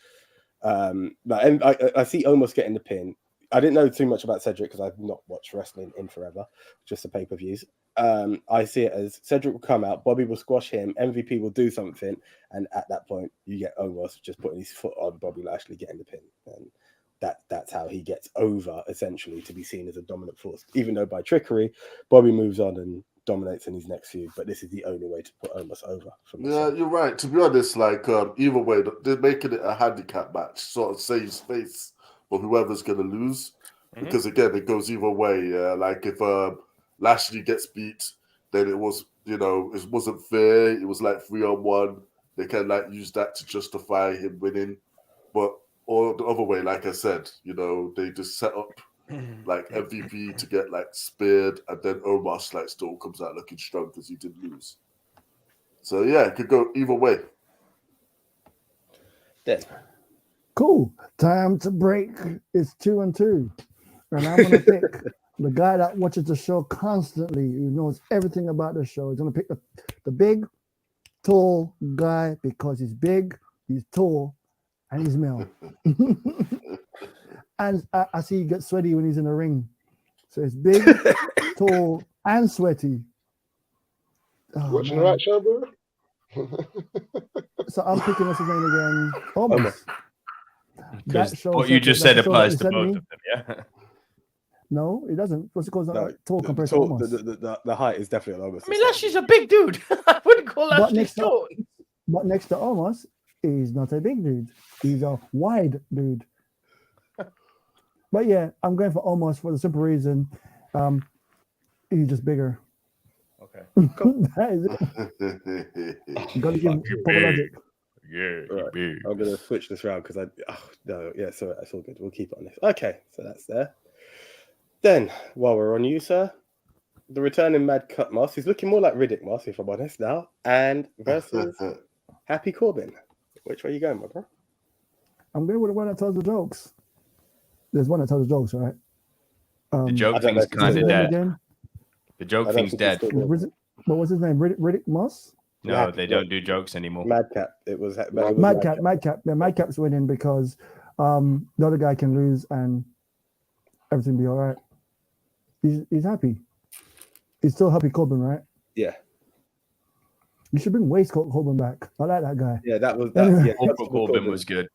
and I see Omos getting the pin. I didn't know too much about Cedric because I've not watched wrestling in forever, just the pay-per-views. I see it as Cedric will come out, Bobby will squash him, MVP will do something, and at that point you get Omos just putting his foot on Bobby Lashley getting the pin, and that's how he gets over, essentially, to be seen as a dominant force. Even though by trickery, Bobby moves on and dominates in his next feud, but this is the only way to put Omos over. Yeah, you're right. To be honest, like either way, they're making it a handicap match, sort of saves space for whoever's going to lose. Because again, it goes either way. Like if Lashley gets beat, then it was, it wasn't fair. It was like 3-on-1. They can like use that to justify him winning. But or the other way, like I said, they just set up like MVP to get like speared, and then Omos like still comes out looking strong because he did lose. So yeah, it could go either way. Then. Cool. Time to break. It's 2-2. And I'm going to pick the guy that watches the show constantly, who knows everything about the show. He's going to pick the big, tall guy because he's big, he's tall, and he's male. And I see he gets sweaty when he's in the ring. So it's big, tall, and sweaty. Oh, Watching the right show, bro? So I'm picking what's his name again? Omos. That show what you just said applies to both of them, yeah? No, it doesn't. What's it called? Tall compared to tall, Omos. the height is definitely Omos. I mean, Lashley's a big dude. I wouldn't call Lashley short. But next to Omos, he's not a big dude. He's a wide dude. But yeah, I'm going for Omos for the simple reason he's just bigger. Okay. That is it. You got to give him proper logic. Yeah, right. I'm going to switch this round because so that's all good. We'll keep it on this. Okay, so that's there. Then, while we're on you, sir, the returning Mad Cut Moss, he's looking more like Riddick Moss, if I'm honest now, and versus Happy Corbin. Which way are you going, my bro? I'm going with the one that tells the jokes. There's one that tells the jokes, right? The joke thing's kind of dead. The joke thing's dead. What was his name? Riddick Moss? No, they don't do jokes anymore. Madcap. It was Madcap. Yeah, Madcap's winning because the other guy can lose and everything be all right. He's happy. He's still Happy Corbin, right? Yeah. You should bring Waistcoat Corbin back. I like that guy. Yeah, that. Yeah, Corbin was good.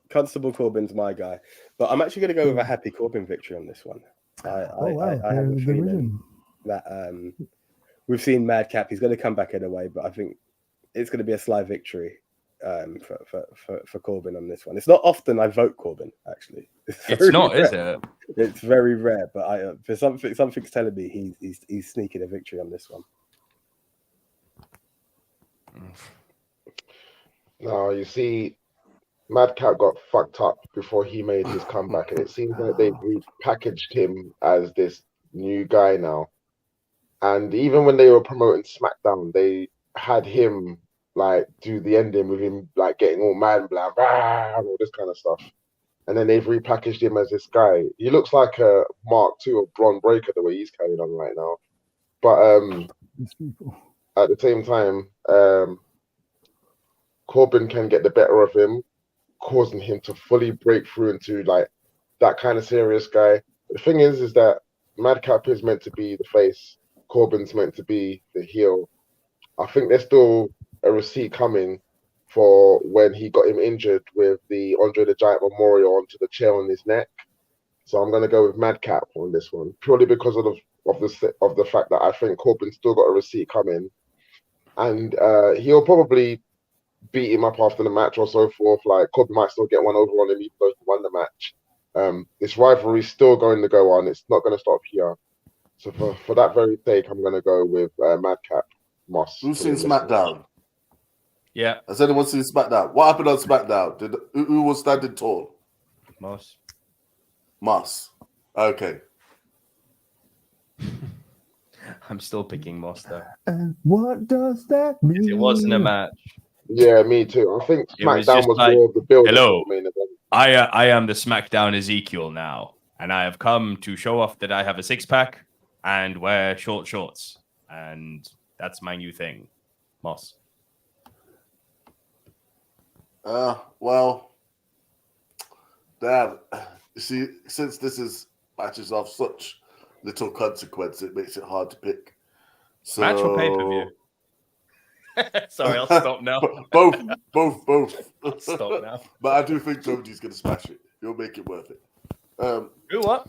Constable Corbin's my guy, but I'm actually going to go with a Happy Corbin victory on this one. I have a feeling that we've seen Madcap. He's going to come back in a way, but I think it's going to be a sly victory for Corbin on this one. It's not often I vote Corbin, actually. It's not, rare. Is it? It's very rare, but for something's telling me he's sneaking a victory on this one. No, you see, Madcap got fucked up before he made his comeback, and it seems like they've repackaged him as this new guy now. And even when they were promoting SmackDown, they had him like do the ending with him like getting all mad and blah blah and all this kind of stuff. And then they've repackaged him as this guy. He looks like a Mark II or Braun Breaker the way he's carrying on right now. But at the same time, Corbin can get the better of him, causing him to fully break through into like that kind of serious guy. The thing is that Madcap is meant to be the face, Corbin's meant to be the heel. I think there's still a receipt coming for when he got him injured with the Andre the Giant Memorial onto the chair on his neck. So I'm going to go with Madcap on this one, purely because of the fact that I think Corbin's still got a receipt coming, and he'll probably beat him up after the match or so forth. Like Corbin might still get one over on him even though he won the match. This rivalry is still going to go on. It's not going to stop here. So for that very sake, I'm going to go with Madcap Moss. Who's seen SmackDown? Yeah. Has anyone seen SmackDown? What happened on SmackDown? Who was standing tall? Moss. Okay. I'm still picking Moss though. And what does that mean? It wasn't a match. Yeah, me too. I think SmackDown was more of the build. Hello, I am the SmackDown Ezekiel now, and I have come to show off that I have a 6-pack and wear short shorts. And That's my new thing. Moss. Well, damn. You see, since this is matches of such little consequence, it makes it hard to pick. So, Match or pay-per-view? Sorry, I'll stop now. both. Stop now. But I do think Joji's going to smash it. He'll make it worth it. Who what?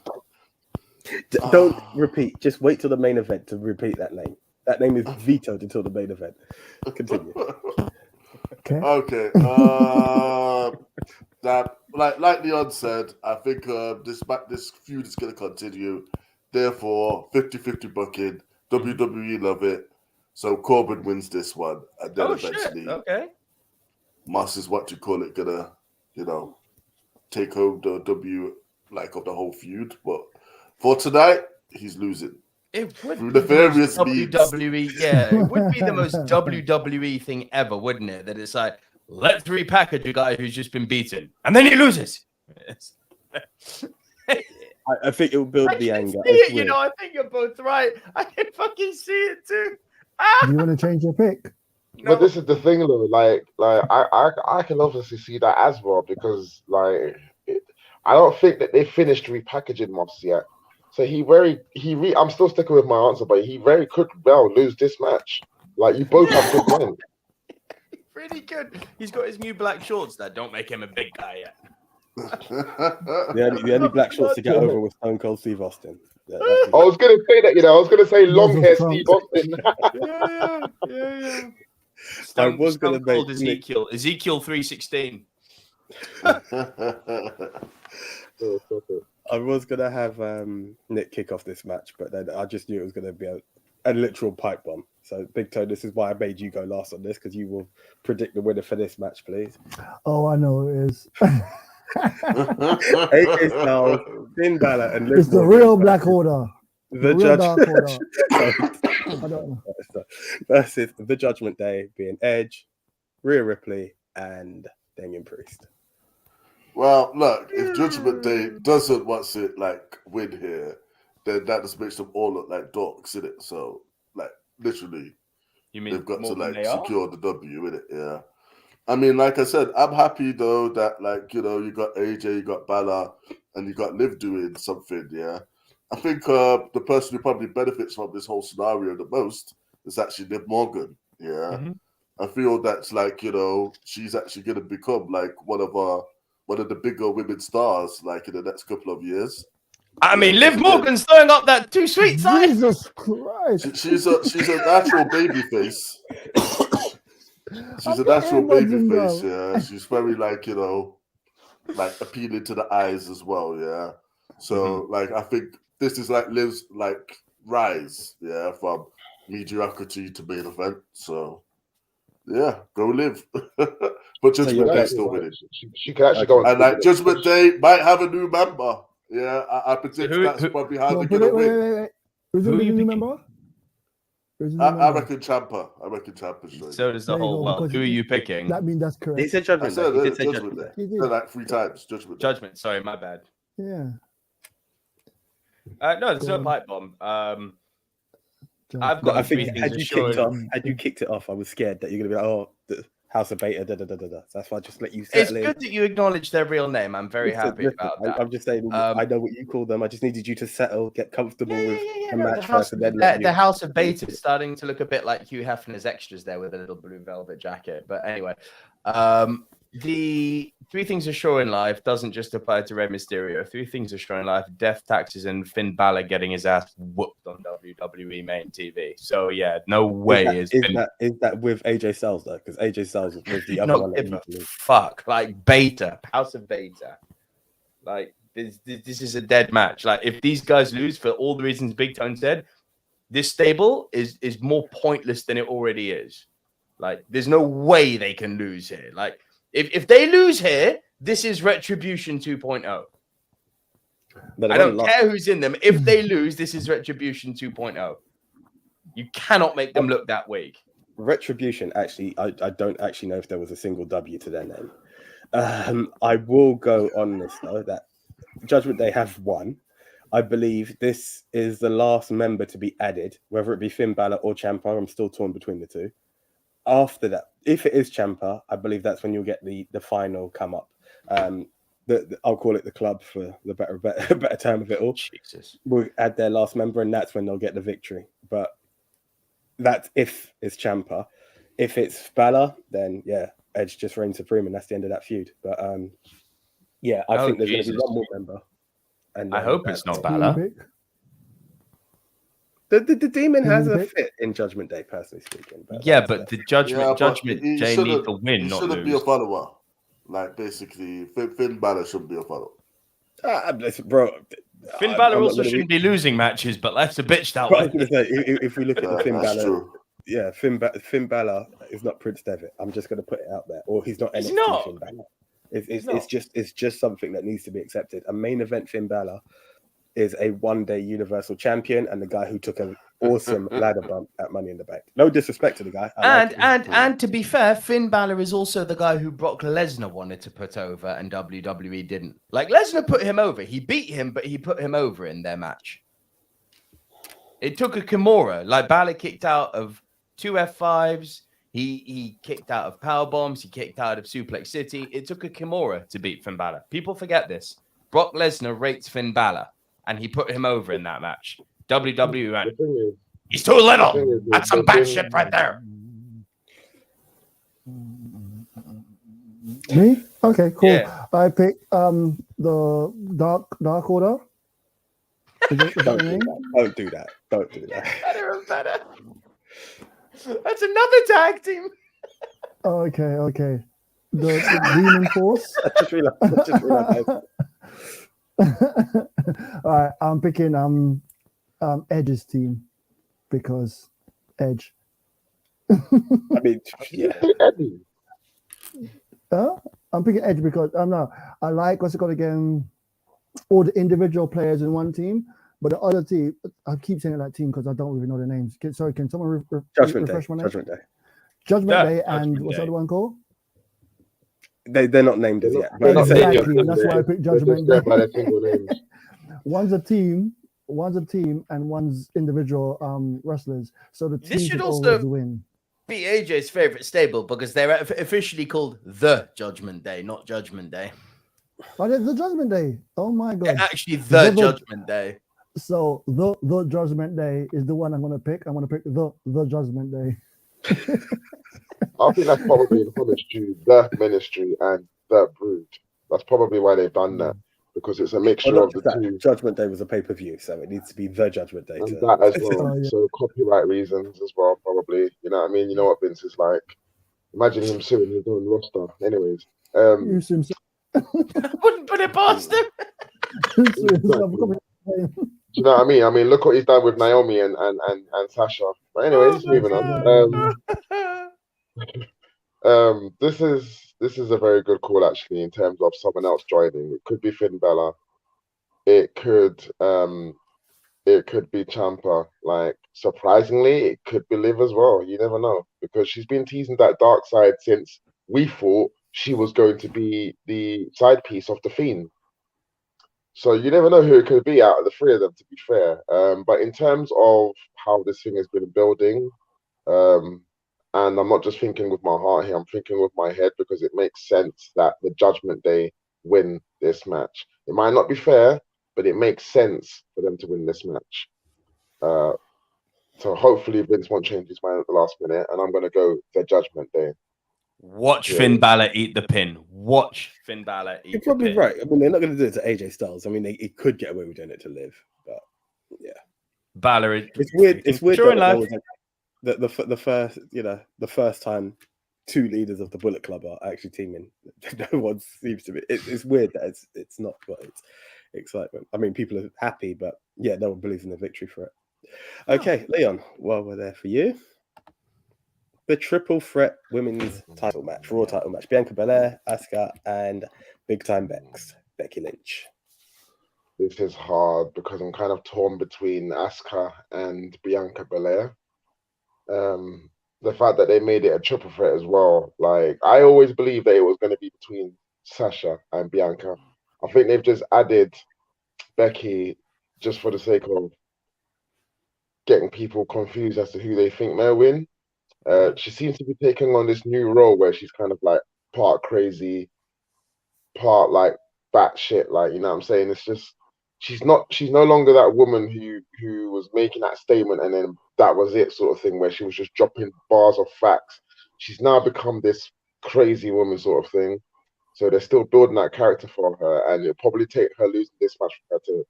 Don't repeat. Just wait till the main event to repeat that name. That name is vetoed until the main event. Continue. Okay. That like Leon said, I think this feud is going to continue. Therefore, 50-50 booking. WWE love it. So Corbin wins this one, and then eventually, Moss is what you call it, gonna, take home the W of the whole feud. But for tonight, he's losing. It would Through be nefarious the most means. WWE, yeah, it would be the most WWE thing ever, wouldn't it? That it's like, let's repackage a guy who's just been beaten, and then he loses. I think it will build the anger. I think you're both right. I can fucking see it too. Do you want to change your pick? No. But this is the thing, though. I can obviously see that as well because, I don't think that they finished repackaging Moss yet. So I'm still sticking with my answer, but he very could well lose this match. Like, you both have good points. Pretty good. He's got his new black shorts that don't make him a big guy yet. The only black shorts to get over was Stone Cold Steve Austin. I was going to say that, I was going to say long hair Steve Austin. Yeah. I was going to make Ezekiel 3:16. I was going to have Nick kick off this match, but then I just knew it was going to be a literal pipe bomb. So, Big Toe, this is why I made you go last on this, because you will predict the winner for this match, please. Oh, I know it is. AJ Styles, Finn Balor, and Liv It's the Morgan. real Black Order. The Judgment. I don't know. Versus the Judgment Day being Edge, Rhea Ripley, and Damian Priest. Well, look, if Judgment Day doesn't win here, then that just makes them all look like dorks, innit? So, literally, You mean they've got to they secure the W, innit? Yeah. I mean, like I said, I'm happy though that you got AJ, you got Balor, and you got Liv doing something. Yeah, I think the person who probably benefits from this whole scenario the most is actually Liv Morgan. Yeah, Mm-hmm. I feel that's she's actually going to become one of the bigger women stars in the next couple of years. I mean, Liv Morgan's throwing up that too sweet side. Jesus Christ. She's a natural baby face. She's a natural baby face, yeah. She's very appealing to the eyes as well, yeah. So I think this is Liv's rise, yeah, from mediocrity to main event. So yeah, go Liv. But Judgment Day still winning. She can actually go on. And Judgment Day might have a new member. Yeah, I predict that's probably how they're gonna win. Wait. Who's the new member? I reckon Ciampa. So does the whole world. Who are you picking? That means that's correct. He said Judgment Day. He did say Judgment Judgment Day. Day. He did. 3 times. Judgment Day. Judgment. Sorry, my bad. Yeah. No, there's no pipe bomb. I've got. I think had you kicked it off, I was scared that you're gonna be the House of Beta. So that's why I just let you settle It's good that you acknowledge their real name. I'm very happy about that. I'm just saying, I know what you call them. I just needed you to settle, get comfortable with the No, match first, and then the House of Beta is starting to look a bit like Hugh Hefner's extras there with a little blue velvet jacket. But anyway, the 3 things are sure in life doesn't just apply to Rey Mysterio. 3 things are sure in life: death, taxes, and Finn Balor getting his ass whooped on WWE main TV. So yeah, no way is that with AJ Styles though? Because AJ Styles was the other one. Fuck, Beta, House of Beta. This is a dead match. If these guys lose for all the reasons Big Tone said, this stable is more pointless than it already is. There's no way they can lose here. If they lose here, this is Retribution 2.0. I don't care who's in them. If they lose, this is Retribution 2.0. You cannot make them look that weak. Retribution, actually, I don't actually know if there was a single W to their name. I will go on this, though, that Judgment Day have won. I believe this is the last member to be added, whether it be Finn Balor or Ciampa. I'm still torn between the two. After that, if it is Ciampa, I believe that's when you'll get the final come up. I'll call it the club for the better term of it all. Jesus. Will add their last member, and that's when they'll get the victory. But that's if it's Ciampa. If it's Balor, then yeah, Edge just reigns supreme, and that's the end of that feud. But yeah, I think there's going to be one more member. And I hope it's not Team Balor. pick. The Demon has a pick. fit in Judgment Day, personally speaking. But Yeah, but the Judgment he Day shouldn't- need to win, he not shouldn't be a lose. follower. Like basically, Finn Balor shouldn't be a follower. listen, bro. Finn Balor I'm not also gonna shouldn't be losing matches, but that's a bitch that But I way. was going to say, if we look at the Finn That's Balor, true. yeah, Finn Balor is not Prince Devitt. I'm just going to put it out there, or he's not He's NXT not. Finn Balor. It's just something that needs to be accepted. A main event Finn Balor is a one-day Universal Champion and the guy who took an awesome ladder bump at Money in the Bank. No disrespect to the guy. And to be fair, Finn Balor is also the guy who Brock Lesnar wanted to put over and WWE didn't. Like Lesnar put him over. He beat him, but he put him over in their match. It took a Kimura. Like Balor kicked out of 2 F5s. He kicked out of power bombs. He kicked out of Suplex City. It took a Kimura to beat Finn Balor. People forget this. Brock Lesnar rates Finn Balor, and he put him over in that match. WWE went, The thing is, he's too little. thing is, That's some bad shit right there. Me? Okay, cool. Yeah. I picked the Dark Order. Is that the Don't name? do that. Better and better. That's another tag team. Okay. The Demon Force. I just realized. All right, I'm picking Edge's team because Edge. I mean, yeah. Eddie. I'm picking Edge because I like what's it called again, all the individual players in one team, but the other team, I keep saying that team because I don't really know their names. Can someone Judgment Day. refresh my name? Judgment Day. Judgment Day, and Judgment what's Day. the other one called? They're not named as yet. They're But not I'm saying- Exactly. That's why I picked They're Judgment just there Day. by their single names. One's a team, and one's individual wrestlers. So the team This should should also- always win. Be AJ's favorite stable because they're officially called the Judgment Day, not Judgment Day. But it's the Judgment Day. Oh my They're god! actually the The- Judgment Day. So the Judgment Day is the one I'm gonna pick. I'm gonna pick the Judgment Day. I think that's probably in homage to the Ministry and the Brood. That's probably why they've done that, because it's a mixture Well, of the not just that, two Judgment Day was a pay-per-view, so it needs to be the Judgment Day. and to- that as well. Oh, yeah. So copyright reasons as well, probably. You know what I mean? You know what Vince is like. Imagine him suing his own roster. Anyways, You see him. Wouldn't put it past him. do you know what I mean? I mean, look what he's done with Naomi and Sasha. But anyways, moving on. This is a very good call actually in terms of someone else joining. It could be Finn Balor. It could be Ciampa. Like surprisingly, it could be Liv as well. You never know, because she's been teasing that dark side since we thought she was going to be the side piece of the Fiend. So you never know who it could be out of the three of them, to be fair. But in terms of how this thing has been building, and I'm not just thinking with my heart here, I'm thinking with my head, because it makes sense that the Judgment Day win this match. It might not be fair, but it makes sense for them to win this match. So hopefully Vince won't change his mind at the last minute, and I'm going to go the Judgment Day. Watch Yeah. Finn Balor eat the pin. Watch Finn Balor eat You're the probably pin. right. I mean, they're not going to do it to AJ Styles. I mean, they could get away with doing it to Liv, but yeah, Balor. it's weird. It's weird Sure that enough. the first, the first time two leaders of the Bullet Club are actually teaming. No one seems to be. It's weird that it's not, but it's excitement. I mean, people are happy, but yeah, no one believes in the victory for it. Okay, Leon, while we're there for you, the triple threat women's title match, Raw title match: Bianca Belair, Asuka, and Big Time Becky Lynch. This is hard because I'm kind of torn between Asuka and Bianca Belair. The fact that they made it a triple threat as well. Like, I always believed that it was going to be between Sasha and Bianca. I think they've just added Becky just for the sake of getting people confused as to who they think may win. She seems to be taking on this new role where she's kind of like part crazy, part like batshit, like, you know what I'm saying? It's just she's no longer that woman who was making that statement and then that was it sort of thing where she was just dropping bars of facts. She's now become this crazy woman sort of thing. So they're still building that character for her, and it'll probably take her losing this match for her to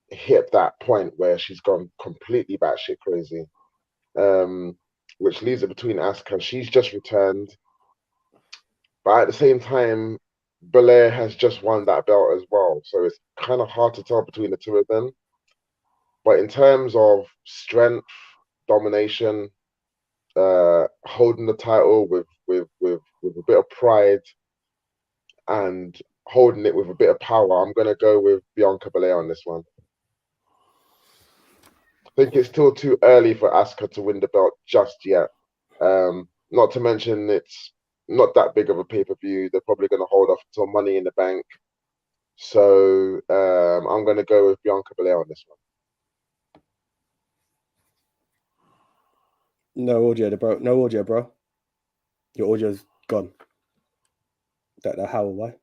hit that point where she's gone completely batshit crazy. Which leaves it between Asuka. She's just returned, but at the same time, Belair has just won that belt as well. So it's kind of hard to tell between the two of them. But in terms of strength, domination, holding the title with a bit of pride and holding it with a bit of power, I'm going to go with Bianca Belair on this one. I think it's still too early for Asuka to win the belt just yet. Not to mention it's not that big of a pay-per-view. They're probably going to hold off until Money in the Bank. So I'm going to go with Bianca Belair on this one. No audio, bro. No audio, bro. Your audio's gone. Don't know how or why.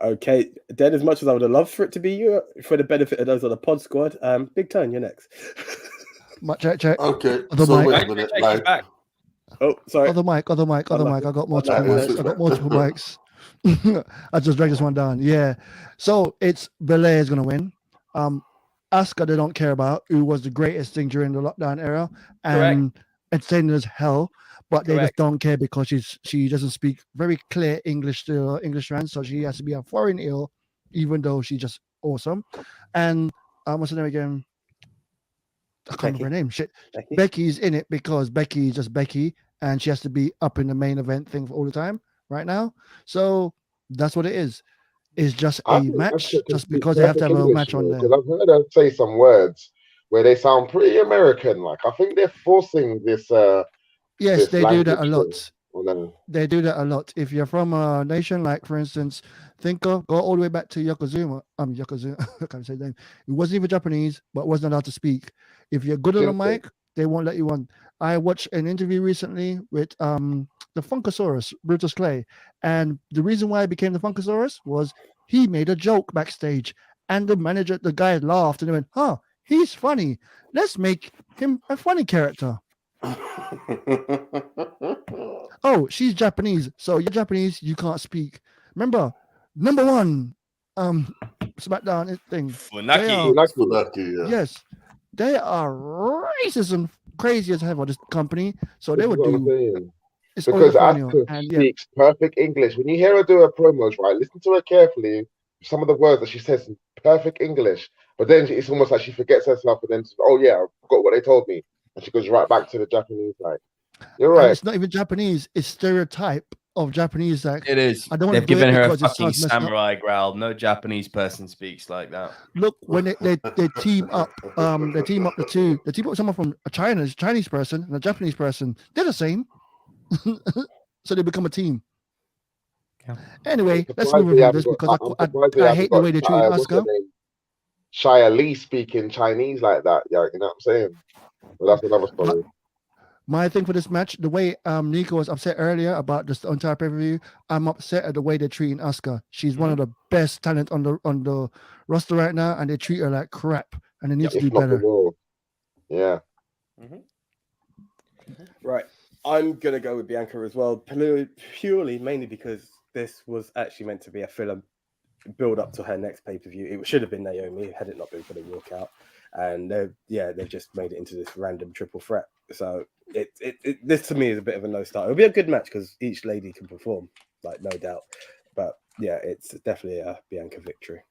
Okay, then as much as I would have loved for it to be you, for the benefit of those on the pod squad, Big Tone, you're next. Check. Okay, Other so mic. wait a minute. Like, Oh, sorry. Other mic. I got multiple mics. I got multiple mics. I just dragged this one down. Yeah. So it's Belair is gonna win. Asuka they don't care about, who was the greatest thing during the lockdown era, and entertaining as hell. But they just don't care because she doesn't speak very clear English to English fans, so she has to be a foreign ill, even though she's just awesome. And what's her name again? I can't remember her name. Shit. Becky's in it because Becky is just Becky, and she has to be up in the main event thing all the time right now. So that's what it is. It's just a match, just because they have to have a match on there. Because I've heard her say some words where they sound pretty American. Like I think they're forcing this. Yes, they do that a lot. They do that a lot. If you're from a nation like, for instance, go all the way back to Yokozuna. Yokozuna, I can't say the name. It wasn't even Japanese, but wasn't allowed to speak. If you're good on the mic, they won't let you on. I watched an interview recently with the Funkasaurus, Brutus Clay, and the reason why I became the Funkasaurus was he made a joke backstage, and the guy laughed, and they went, "Oh, he's funny. Let's make him a funny character." Oh, she's Japanese, so you're Japanese, you can't speak. Remember, number one, SmackDown thing. Funaki. Yes, they are racist and crazy as hell for this company, so they would do. It's because Asuka speaks perfect English. When you hear her do her promos, right, listen to her carefully. Some of the words that she says in perfect English, but then it's almost like she forgets herself, and then oh yeah, I forgot what they told me. And she goes right back to the Japanese, like, you're right. And it's not even Japanese, it's stereotype of Japanese. Like, it is. I don't They've given her a fucking samurai growl. No Japanese person speaks like that. Look, when they team up, they team up someone from a Chinese person and a Japanese person. They're the same. So they become a team. Yeah. Anyway, let's move on this because I hate the way they treat Asuka. Shia Lee speaking Chinese like that, yeah, you know what I'm saying? But that's another story. My thing for this match, the way Nico was upset earlier about this entire pay-per-view, I'm upset at the way they're treating Asuka. She's one of the best talent on the roster right now, and they treat her like crap, and it needs to be better. Yeah. Right. I'm gonna go with Bianca as well, purely mainly because this was actually meant to be a filler build up to her next pay-per-view. It should have been Naomi had it not been for the walkout. And they've just made it into this random triple threat. So this to me is a bit of a no start. It'll be a good match because each lady can perform, like, no doubt. But yeah, it's definitely a Bianca victory.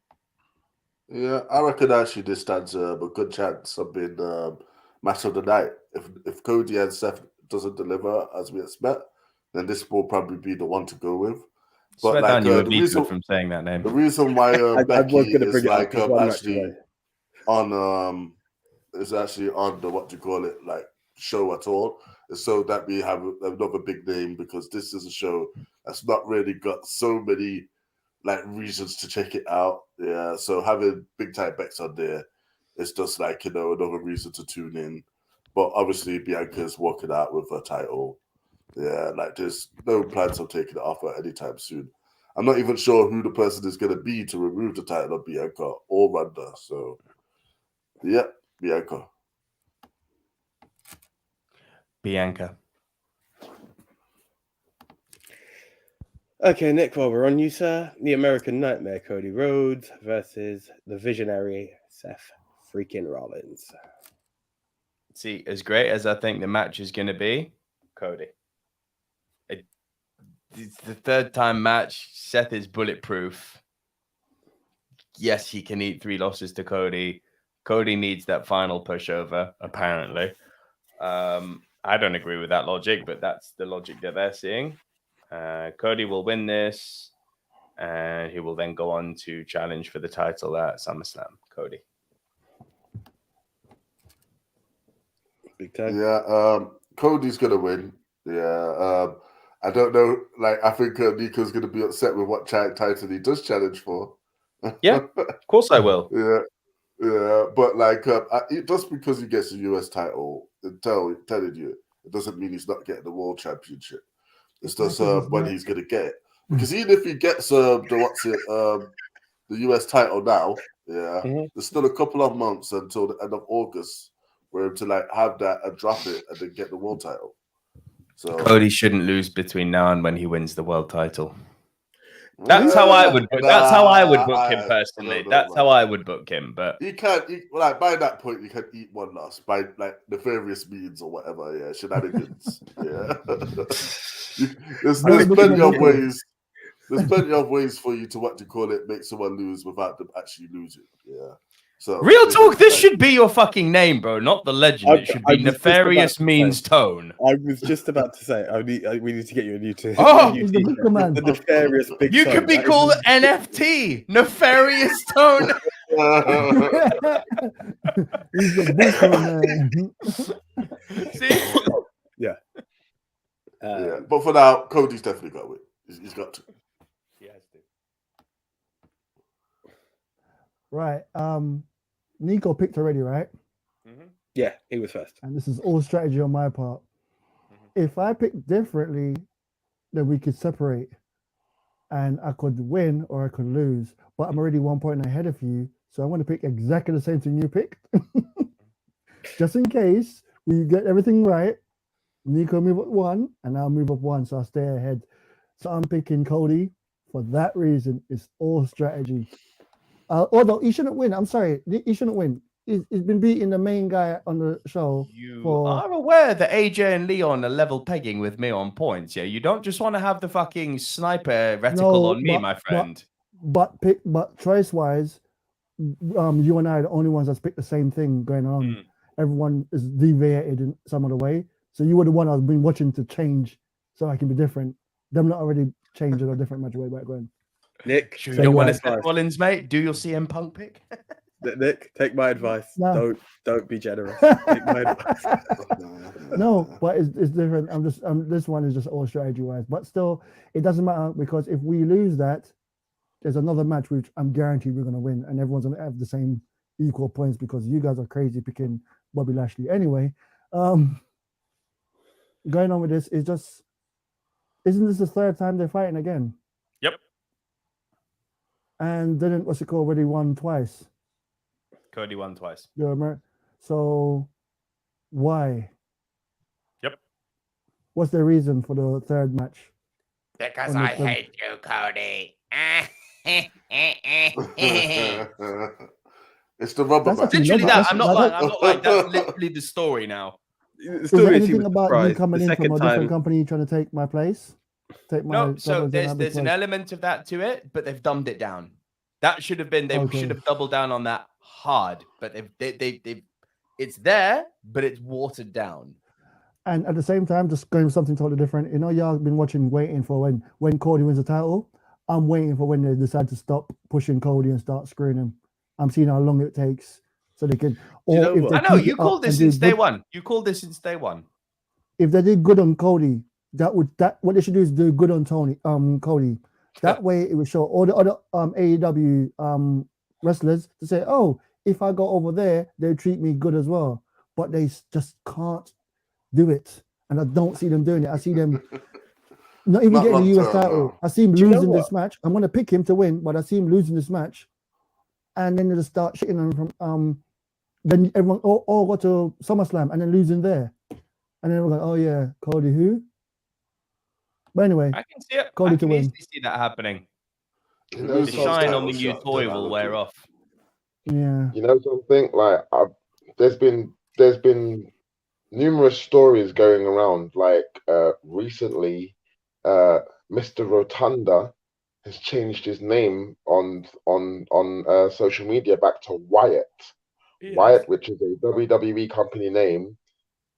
Yeah, I reckon actually this stands a good chance of being match of the night. If Cody and Seth doesn't deliver as we expect, then this will probably be the one to go with. But like, the reason from saying that name, the reason why Becky is like actually on is actually on the like show at all is so that we have another big name, because this is a show that's not really got so many like reasons to check it out. Yeah, so having big time bets on there, it's just like another reason to tune in. But obviously Bianca's walking out with her title. Yeah, like there's no plans of taking it off her anytime soon. I'm not even sure who the person is going to be to remove the title of Bianca or Ronda. So, yeah, Bianca. Bianca. Okay, Nick, while we're on you, sir, the American Nightmare Cody Rhodes versus the visionary Seth freaking Rollins. See, as great as I think the match is going to be, Cody. It's the third time match. Seth is bulletproof. Yes, he can eat 3 losses to Cody. Cody needs that final pushover, apparently. I don't agree with that logic, but that's the logic that they're seeing. Cody will win this, and he will then go on to challenge for the title at SummerSlam. Cody. Big time. Yeah, Cody's going to win. Yeah, I don't know. Like, I think Nico's going to be upset with what title he does challenge for. Yeah, of course I will. Yeah, but like, just because he gets a US title, telling you, it doesn't mean he's not getting the World Championship. It's just when he's going to get it. Because even if he gets the US title now, there's still a couple of months until the end of August for him to like have that and drop it and then get the world title. So Cody shouldn't lose between now and when he wins the world title. That's how I would. That's how I would book him personally. That's how I would book him. But he can't. Like by that point, you can eat one loss by like nefarious means or whatever. Yeah, shenanigans. Yeah, there's plenty of ways. There's plenty of ways for you to make someone lose without them actually losing. Yeah. So real talk, this should be your fucking name, bro, not the legend. It should be Nefarious Means Tone. I was just about to say, we need to get you a new team. Oh, the Nefarious Big You Tone. could be called NFT, Nefarious Tone. He's the big one, man. See? Yeah. Yeah. But for now, Cody's definitely got to win. He's got to. He has to. Right. Nico picked already, right? Mm-hmm. Yeah, he was first. And this is all strategy on my part. If I pick differently, then we could separate. And I could win or I could lose. But I'm already 1 point ahead of you. So I want to pick exactly the same thing you picked. Just in case we get everything right. Nico move up 1 and I'll move up 1. So I'll stay ahead. So I'm picking Cody for that reason. It's all strategy. Although he shouldn't win. I'm sorry. He shouldn't win. He's been beating the main guy on the show. You are aware that AJ and Leon are level pegging with me on points, yeah? You don't just want to have the fucking sniper reticle on me, my friend. But choice-wise, you and I are the only ones that's picked the same thing going on. Everyone is deviated in some other way. So you were the one I've been watching to change so I can be different. Them not already changed a different match way back when. Nick, you don't want to say Rollins, mate? Do your CM Punk pick? Nick, take my advice. No. Don't be generous. Take my advice. No, but it's different. This one is just all strategy wise. But still, it doesn't matter because if we lose that, there's another match which I'm guaranteed we're gonna win, and everyone's gonna have the same equal points because you guys are crazy picking Bobby Lashley. Anyway, going on with this is just, isn't this the third time they're fighting again? Yep. And didn't already won twice? Cody won twice. So why? Yep. What's the reason for the third match? Because I hate you, Cody. It's the rubber match. Literally that. I'm not lying. That's literally the story now. Is there anything about you coming in from a different company trying to take my place? No, so there's an element of that to it, but they've dumbed it down. That should have been, should have doubled down on that hard, but they've it's there, but it's watered down. And at the same time, just going with something totally different. You know, y'all been waiting for when Cody wins the title. I'm waiting for when they decide to stop pushing Cody and start screwing him. I'm seeing how long it takes so they can. I know you called this since day one. You called this since day one. If they did good on Cody, what they should do is do good on Cody. That way, it would show all the other AEW wrestlers to say, "Oh, if I go over there, they treat me good as well." But they just can't do it, and I don't see them doing it. I see them not even Not getting the US long-term, title. no. I see him Do you know losing this what? match. I'm gonna pick him to win, but I see him losing this match, and then they just start shitting on him from Then everyone all go to SummerSlam and then losing there, and then we're like, "Oh yeah, Cody who?" But anyway, I can see it. Cody I to can win. easily see that happening. He The loses his shine on title the new shot, toy then I will would wear do. off. Yeah. You know something? Like there's been numerous stories going around. Like recently, Mr. Rotunda has changed his name on social media back to Wyatt. Wyatt, which is a WWE company name,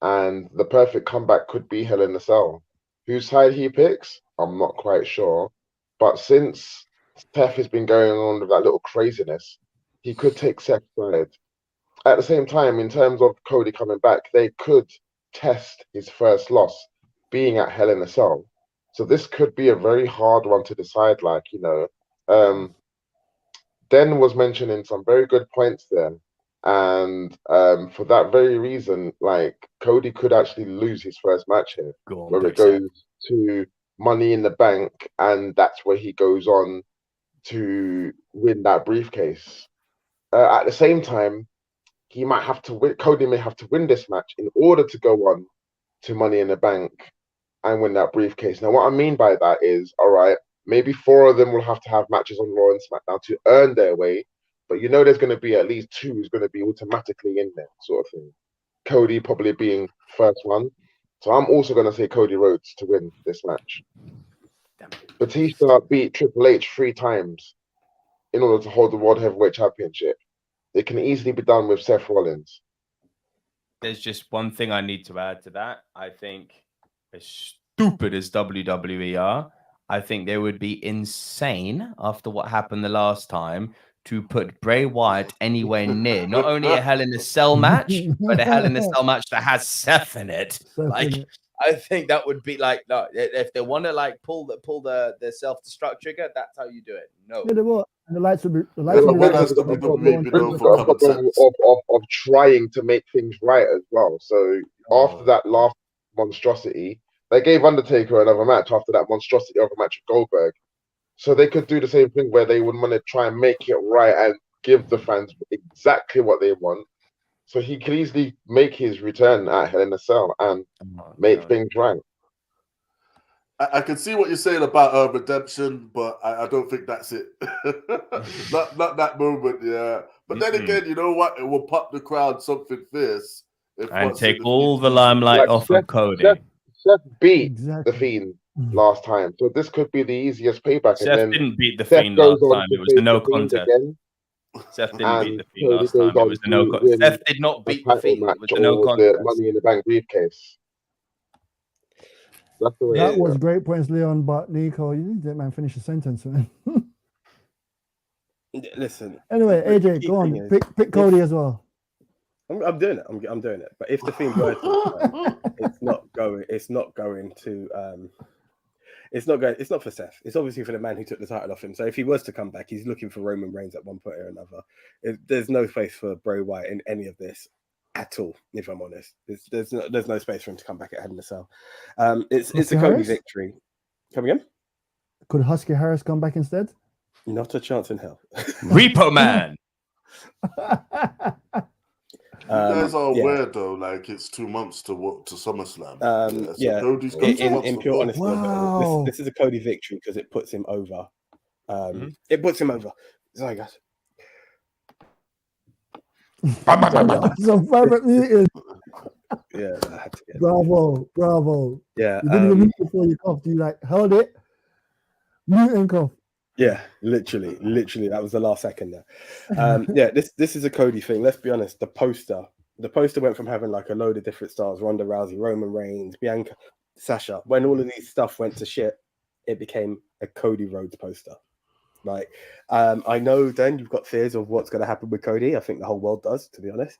and the perfect comeback could be Hell in a Cell. Whose side he picks, I'm not quite sure. But since Seth has been going on with that little craziness, he could take Seth's side. At the same time, in terms of Cody coming back, they could test his first loss being at Hell in a Cell. So this could be a very hard one to decide. Like, Den was mentioning some very good points there. And for that very reason, like Cody could actually lose his first match here, Go on, where it pick Seth. goes to Money in the Bank, and that's where he goes on to win that briefcase. At the same time, he might have to win. Cody may have to win this match in order to go on to Money in the Bank and win that briefcase. Now, what I mean by that is, all right, maybe 4 of them will have to have matches on Raw and SmackDown to earn their way, but there's going to be at least 2 who's going to be automatically in there, sort of thing. Cody probably being first one. So I'm also going to say Cody Rhodes to win this match. Batista beat Triple H 3 times in order to hold the World Heavyweight Championship. It can easily be done with Seth Rollins. There's just one thing I need to add to that. I think, as stupid as WWE are, I think they would be insane after what happened the last time to put Bray Wyatt anywhere near not only a Hell in a Cell match, but a Hell in a Cell match that has Seth in it. Seth in Like, it. I think that would be like, no, if they want to like pull the self-destruct trigger, that's how you do it. No. Yeah, they will. And the lights will be. The Yeah, lights will but be when right has next to the WWE door. been This known has for got a common problem sense? of trying to make things right as well. So after that last monstrosity, they gave Undertaker another match after that monstrosity of a match with Goldberg. So they could do the same thing where they would want to try and make it right and give the fans exactly what they want. So he could easily make his return at Hell in a Cell and make things right. I can see what you're saying about redemption, but I don't think that's it. not that moment, yeah. But then again, you know what? It will pop the crowd something fierce. And take all the limelight Like off of Cody. Seth beat Exactly. the Fiend last time, so this could be the easiest payback. Seth and then didn't beat the Seth Fiend goes last on time. to It was the face no the Fiend contest. again, Seth didn't beat and the Fiend Cody last goes time. It on was the no to contest. win Seth did not a beat the title Fiend. It match was the no or the contest. Money in the Bank briefcase. That's the way That it was is. great points, Leon. But Nico, you need to let man finish a sentence, man. Listen. Anyway, the AJ, key go thing on. is, Pick Cody as well. I'm doing it. I'm doing it. But if the Fiend were to return, it's not going to. It's not for Seth. It's obviously for the man who took the title off him. So if he was to come back, he's looking for Roman Reigns at one point or another. There's no space for Bray Wyatt in any of this at all. If I'm honest, there's no space for him to come back at Hell in a Cell. It's a Cody Harris? victory. Come again? Could Husky Harris come back instead? Not a chance in hell. Repo Man. You guys are yeah. aware though, like it's 2 months to SummerSlam. Yeah. Cody's got 2 months In to pure go. honesty, Wow. this is a Cody victory because it puts him over. It puts him over. Sorry, guys. Some favorite meeting. Yeah, I had to get Bravo. Yeah, You didn't even mute before you coughed. You like held it, mute and cough. yeah, literally, that was the last second there. Yeah, this is a Cody thing. Let's be honest. The poster went from having like a load of different stars: Ronda Rousey, Roman Reigns, Bianca, Sasha. When all of these stuff went to shit, it became a Cody Rhodes poster. Like, I know, Dan, you've got fears of what's going to happen with Cody. I think the whole world does, to be honest.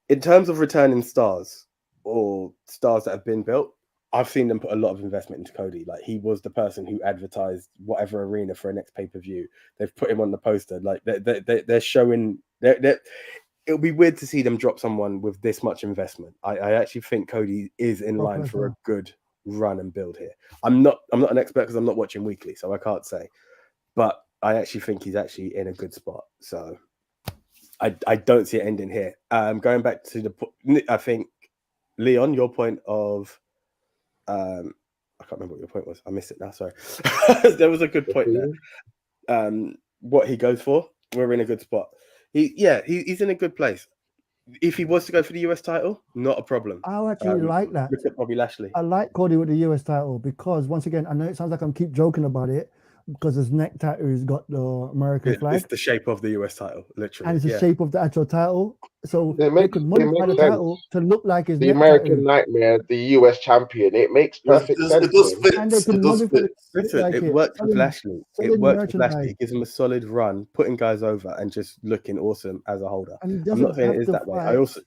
In terms of returning stars or stars that have been built, I've seen them put a lot of investment into Cody. Like, he was the person who advertised whatever arena for a next pay-per-view. They've put him on the poster. Like, they're showing. It'll be weird to see them drop someone with this much investment. I actually think Cody is in line for a good run and build here. I'm not an expert because I'm not watching weekly, so I can't say. But I actually think he's actually in a good spot. So I don't see it ending here. Going back to I think, Leon, your point of I can't remember what your point was. I missed it now. Sorry. There was a good point there. What he goes for, we're in a good spot. He's in a good place. If he was to go for the US title, not a problem. I actually like that. Look at Bobby Lashley. I like Cody with the US title because, once again, I know it sounds like I'm keep joking about it because his neck tattoo's got the American flag. It's the shape of the US title, literally. And it's the shape of the actual title. So It they makes- could it modify makes the sense. title to look like his The neck American tattoo. Nightmare, the US champion. It makes perfect sense. It does man. fit. And they It can does modify fit. Listen, like it works with selling- Lashley. selling It works with merchandise. Lashley. It gives him a solid run, putting guys over and just looking awesome as a holder. And he I'm doesn't not saying have it is to that way. fight. I also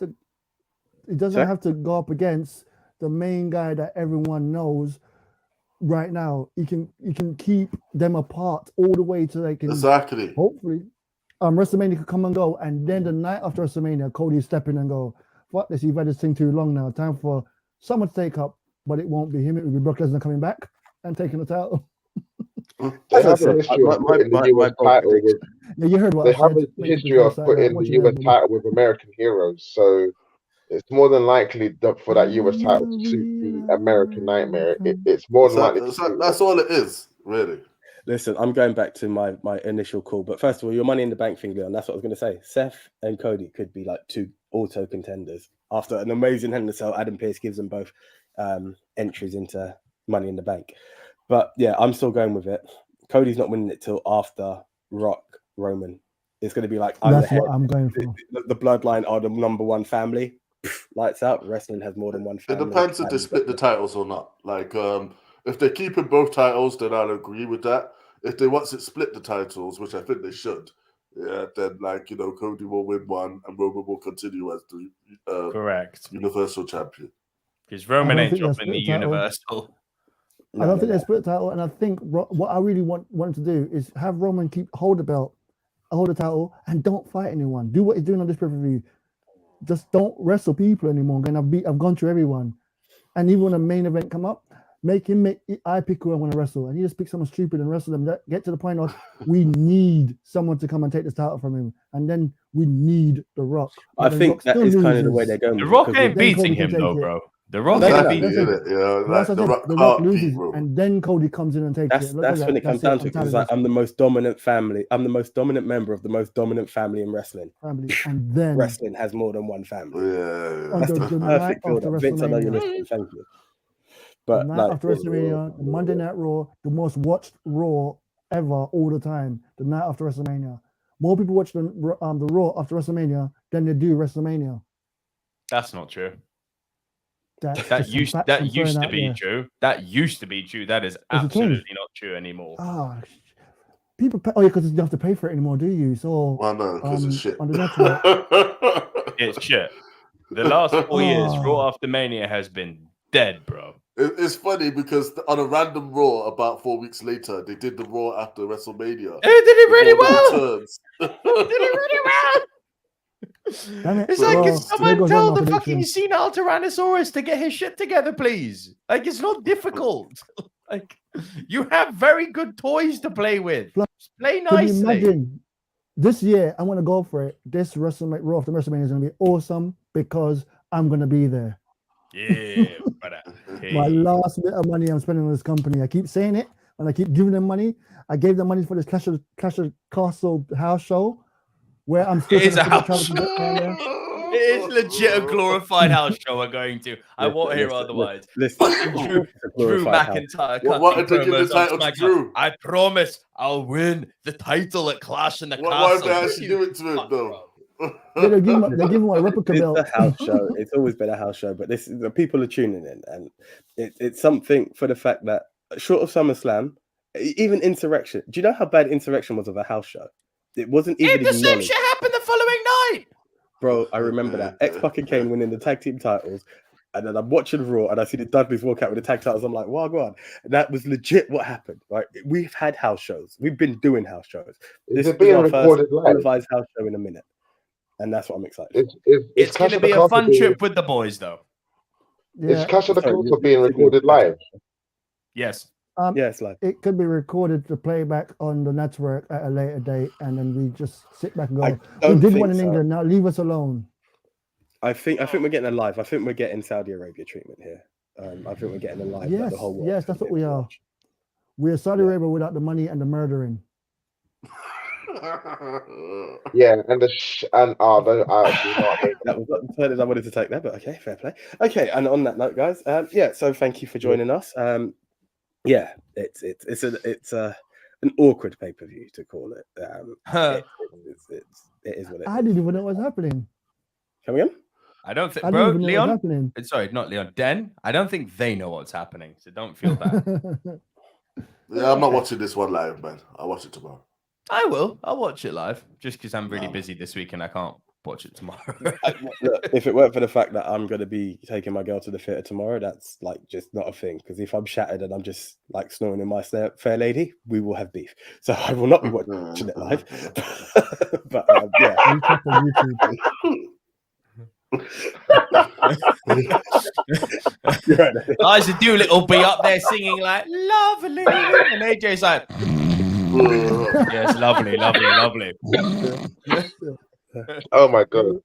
He doesn't Sorry? have to go up against the main guy that everyone knows right now. He can keep them apart all the way to they can Exactly. hopefully WrestleMania could come and go, and then the night after WrestleMania, Cody step in and go, "Fuck this! You've had this thing too long now. Time for someone to take up." But it won't be him. It will be Brock Lesnar coming back and taking the title. They As I have said, a history my- of putting my- the US my bold title prediction- with. Yeah, you heard what They I have said. a history of putting the US title with American heroes, so it's more than likely that for that US title to suit the American Nightmare. It's more than likely. That's all it is, really. Listen, I'm going back to my initial call, but first of all, your Money in the Bank thing, Leon. That's what I was going to say. Seth and Cody could be like two auto contenders after an amazing Hell in a Cell. Adam Pearce gives them both entries into Money in the Bank. But yeah, I'm still going with it. Cody's not winning it till after Rock Roman. It's going to be like That's what I'm going for. The Bloodline are the number one family. Lights out. Wrestling has more than one It family. depends if they split the titles or not. Like, if they're keeping both titles, then I'll agree with that. If they want to split the titles, which I think they should, yeah, then Cody will win one and Roman will continue as the Correct. Universal Champion. Because Roman I don't ain't think they'll dropping the split the title. Universal. I don't think they split the title, and I think what I really want to do is have Roman hold the belt, hold the title, and don't fight anyone. Do what he's doing on this pay-per-view. Just don't wrestle people anymore. And I've gone through everyone, and even when a main event come up, I pick who I want to wrestle, and you just pick someone stupid and wrestle them. Get to the point of we need someone to come and take this title from him, and then we need The Rock. I think that is kind of the way they're going. The with Rock it, ain't then Cody beating can him take though, it. bro. The Rock No, ain't no, beating Beat him. it, like, That's what I the said. Rock The Rock can't beat loses, Roman. and then Cody comes in and takes That's it. Look at when it that. comes That's down to, because I'm I'm the most dominant family. I'm the most dominant member of the most dominant family in wrestling. family, and then Wrestling has more than one family. Yeah. on That's the the night perfect after build-up. Vince, I know you're WrestleMania, listening. Thank you. the But night like, after WrestleMania, the Monday Night Raw, the most watched Raw ever all the time. The night after WrestleMania, more people watch the Raw after WrestleMania than they do WrestleMania. That's not true. That's That just some used facts that I'm throwing used to out be there. true. That used to be true. That is it absolutely changed? not true anymore. Ah, people pay, because you don't have to pay for it anymore, do you? So Well, no, because it's shit. on the network, It's shit. The last 4 years, Oh. Raw After Mania has been dead, bro. It's funny because on a random Raw about 4 weeks later, they did the Raw after WrestleMania. They did it really Before the well. returns. Did it really well. damn it. It's like, Well, can there someone goes tell my the prediction. fucking senile Tyrannosaurus to get his shit together, please? Like, it's not difficult. Like, you have very good toys to play with. Plus, Just play Can you nicely. imagine this year? I'm going to go for it. This Raw after WrestleMania is going to be awesome because I'm going to be there. Yeah, brother. My Hey. last bit of money I'm spending on this company. I keep saying it, and I keep giving them money. I gave them money for this Clash of Castle house show, where I'm still It is trying a to house figure out how to get down there. It is legit a glorified house show we're going to. I won't hear otherwise. Fucking Drew McIntyre. Why did they give the promos on title to SmackDown. Drew? I promise I'll win the title at Clash in the Why Castle. did they actually do it to him, Fuck, though? bro. Yeah, they give him a replica It's belt. a house show. It's always been a house show, but this is the people are tuning in, and it's something for the fact that short of SummerSlam, even Insurrection. Do you know how bad Insurrection was of a house show? It wasn't even The same acknowledged. shit happened the following night. Bro, I remember that. X-Pac and Kane winning the tag team titles. And then I'm watching Raw, and I see the Dudleys walk out with the tag titles. I'm like, "Wow, go on!" That was legit what happened. Right? We've had house shows. We've been doing house shows. Is This it is being our first recorded live? televised house show in a minute, and that's what I'm excited for. It's going to be a fun trip with the boys, though. Yeah. Is Clash of the Sorry, Castle being recorded live? Yes. Yeah, it's live. It could be recorded to play back on the network at a later date, and then we just sit back and go, I "We don't did think one in so. England. Now leave us alone." I think we're getting a live. I think we're getting Saudi Arabia treatment here. I think we're getting a live. Like the whole world Yes, that's what we to are. watch. We're Saudi Yeah. Arabia without the money and the murdering. Yeah, and I actually know what I mean. That was not the turn I wanted to take there, but okay, fair play. Okay, and on that note, guys, so thank you for joining us. It's an awkward pay-per-view to call it. It is what it I is. didn't even know what was happening. Come again? I don't think, I bro, didn't even know Leon. what was happening. Sorry, not Leon. Den. I don't think they know what's happening, so don't feel bad. Yeah, I'm not watching this one live, man. I'll watch it tomorrow. I will. I'll watch it live, just because I'm really busy this week and I can't watch it tomorrow. Look, if it weren't for the fact that I'm going to be taking my girl to the theatre tomorrow, that's like just not a thing. Because if I'm shattered and I'm just like snoring in my fair lady, we will have beef. So I will not be watching it live. But yeah. Recap on YouTube. You're right. Liza Doolittle will be up there singing like lovely, and AJ's like, yes, lovely, lovely, lovely. Oh my god!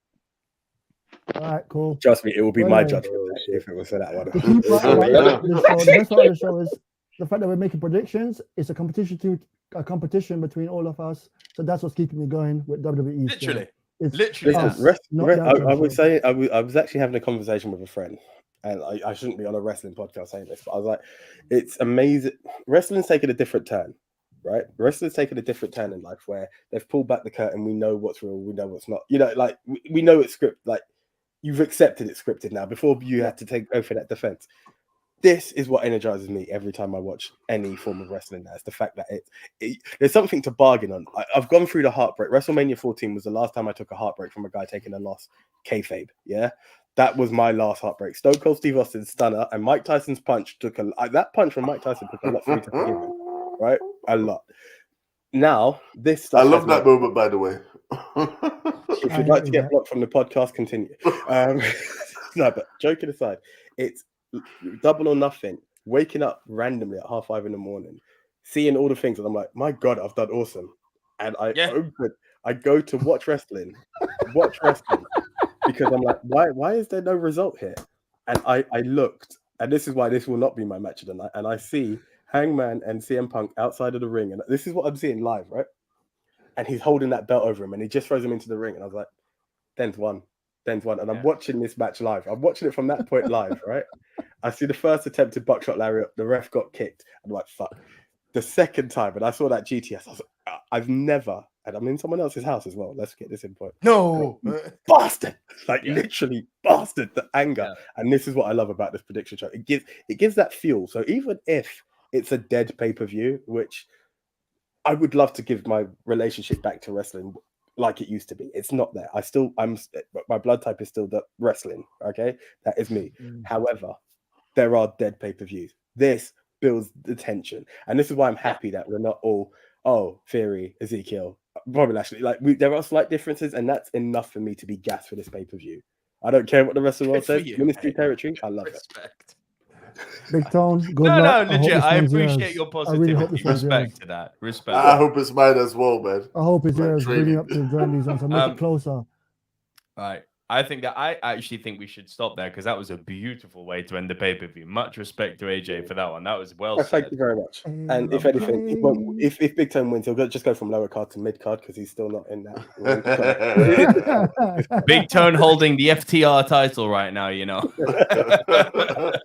All right, cool. Trust me, it will be Well, my yeah. judgment if it was for that one. The key part about the show, the best part of the show is the fact that we're making predictions. It's a competition between all of us. So that's what's keeping me going with WWE. Literally. It's Literally. us, not the I other would show. say I was actually having a conversation with a friend, and I shouldn't be on a wrestling podcast saying this, but I was like, it's amazing. Wrestling's taken a different turn, right? Wrestling's taken a different turn in life where they've pulled back the curtain. We know what's real. We know what's not. You know, like we know it's scripted. Like you've accepted it's scripted now. Before you had to go for that defense. This is what energizes me every time I watch any form of wrestling. That's the fact that there's something to bargain on. I've gone through the heartbreak. WrestleMania 14 was the last time I took a heartbreak from a guy taking a loss. Kayfabe, yeah, that was my last heartbreak. Stone Cold Steve Austin's stunner and Mike Tyson's punch that punch from Mike Tyson took a lot for me to forgive him, right? A lot. Now this stuff. I love that moment, by the way. If you'd like to get blocked from the podcast, continue. No, but joking aside, it's double or nothing, waking up randomly at 5:30 in the morning, seeing all the things, and I'm like, my God, I've done awesome. And I go to watch wrestling because I'm like, why is there no result here? And I looked, and this is why this will not be my match of the night. And I see Hangman and CM Punk outside of the ring, and this is what I'm seeing live, right? And he's holding that belt over him, and he just throws him into the ring, and I was like, Den's won. And I'm watching this match live. I'm watching it from that point live, right? I see the first attempted buckshot lariat. The ref got kicked. I'm like, fuck. The second time, and I saw that GTS, I was like, I've never, and I'm in someone else's house as well. Let's get this in point. No. Bastard. Literally bastard, the anger. Yeah. And this is what I love about this prediction show. It gives that fuel. So even if it's a dead pay-per-view, which I would love to give my relationship back to wrestling like it used to be. It's not there. My blood type is still the wrestling. Okay, that is me. However, there are dead pay-per-views. This builds the tension, and this is why I'm happy that we're not all Theory, Ezekiel, Bobby Lashley. Like there are slight differences, and that's enough for me to be gassed for this pay-per-view. I don't care what the rest of the world says. Ministry territory, I love it. Big Tone, good no, luck. legit. I appreciate your positivity. Really respect to that. Respect. I hope it's mine as well, man. I hope it's yours. Bring you up to join these ones. So make it closer. All right. I actually think we should stop there because that was a beautiful way to end the pay-per-view. Much respect to AJ for that one. That was well said. Thank you very much. And if anything, if Big Tone wins, he'll just go from lower card to mid card because he's still not in that. Big Tone holding the FTR title right now, you know.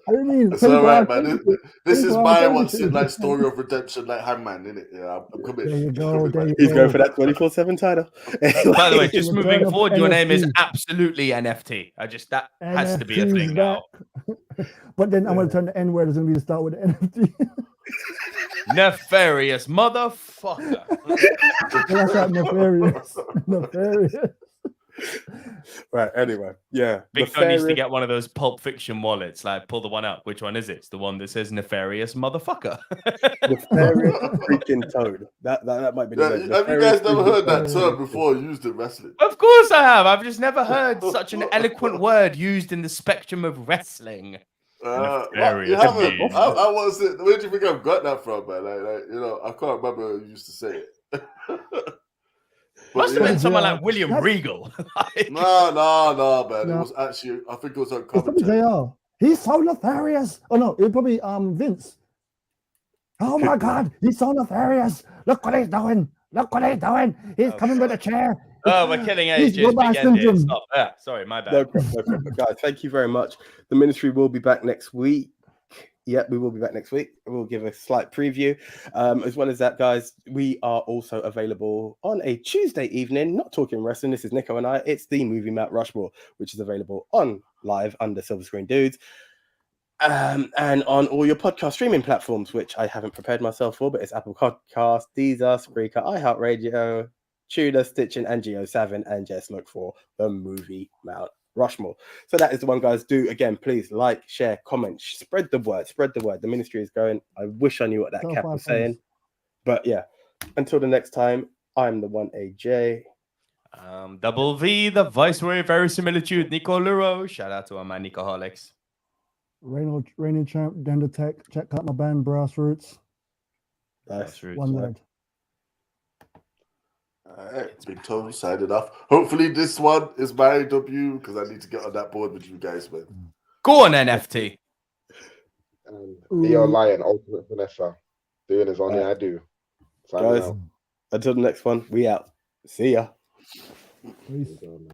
It's all right, man. This is my like story of redemption, like Hangman, isn't it? Yeah, I'm committed. There you go. He's going for that 24/7 title. By the way, just moving forward, your name is absolutely NFT. That has to be a thing now. But then I'm going to turn the N word is going to be to start with the NFT. Nefarious motherfucker. That's not nefarious. Nefarious. Right. Anyway, yeah. Big John needs to Nefarious- get one of those Pulp Fiction wallets. Like, pull the one out. Which one is it? It's the one that says "nefarious motherfucker." Nefarious freaking Toad. That might be the Yeah, name. have you Nefarious guys never freaking heard that Toad. term before used in wrestling? Of course I have. I've just never heard such an eloquent word used in the spectrum of wrestling. What? Nefarious You haven't? indeed. I was it. Where do you think I've got that from, man? Like, I can't remember who used to say it. Must have been someone Yeah. like William That's- Regal. Like- No, man. No. It was actually, I think it was on It's probably commentary. JR. He's so nefarious. Oh no, it probably Vince. Oh my God, he's so nefarious. Look what he's doing. Look what he's doing. He's Oh, coming with a chair. Oh, we're killing He's AJ's Robot big end here. syndrome. Stop. Yeah, sorry, my bad. No problem. Guys, thank you very much. The ministry will be back next week. Yep, we will be back next week. We'll give a slight preview. As well as that, guys, we are also available on a Tuesday evening, not talking wrestling. This is Nico and I. It's the movie Mount Rushmore, which is available on live under Silver Screen Dudes. And on all your podcast streaming platforms, which I haven't prepared myself for, but it's Apple Podcasts, Deezer, Spreaker, iHeartRadio, Tudor, Stitching, and Geo7, and just look for the movie Mount Rushmore. So that is the one, guys. Do again, please like, share, comment, spread the word. The ministry is going. I wish I knew what that Tell cap 5 was saying, friends. but yeah. Until the next time, I'm the one AJ. Double V, the Viceroy of Verisimilitude, Nico Luro. Shout out to our man Nicoholics. Reigning champ, Dender Tech. Check out my band, Grassroots. Nice. One word. All right, Big Toe signing off. Hopefully, this one is my AEW because I need to get on that board with you guys, man. Go on, NFT. And Leo Lion, Ultimate Vanessa, doing his only I do. Signing Guys, out. until the next one, we out. See ya. Peace.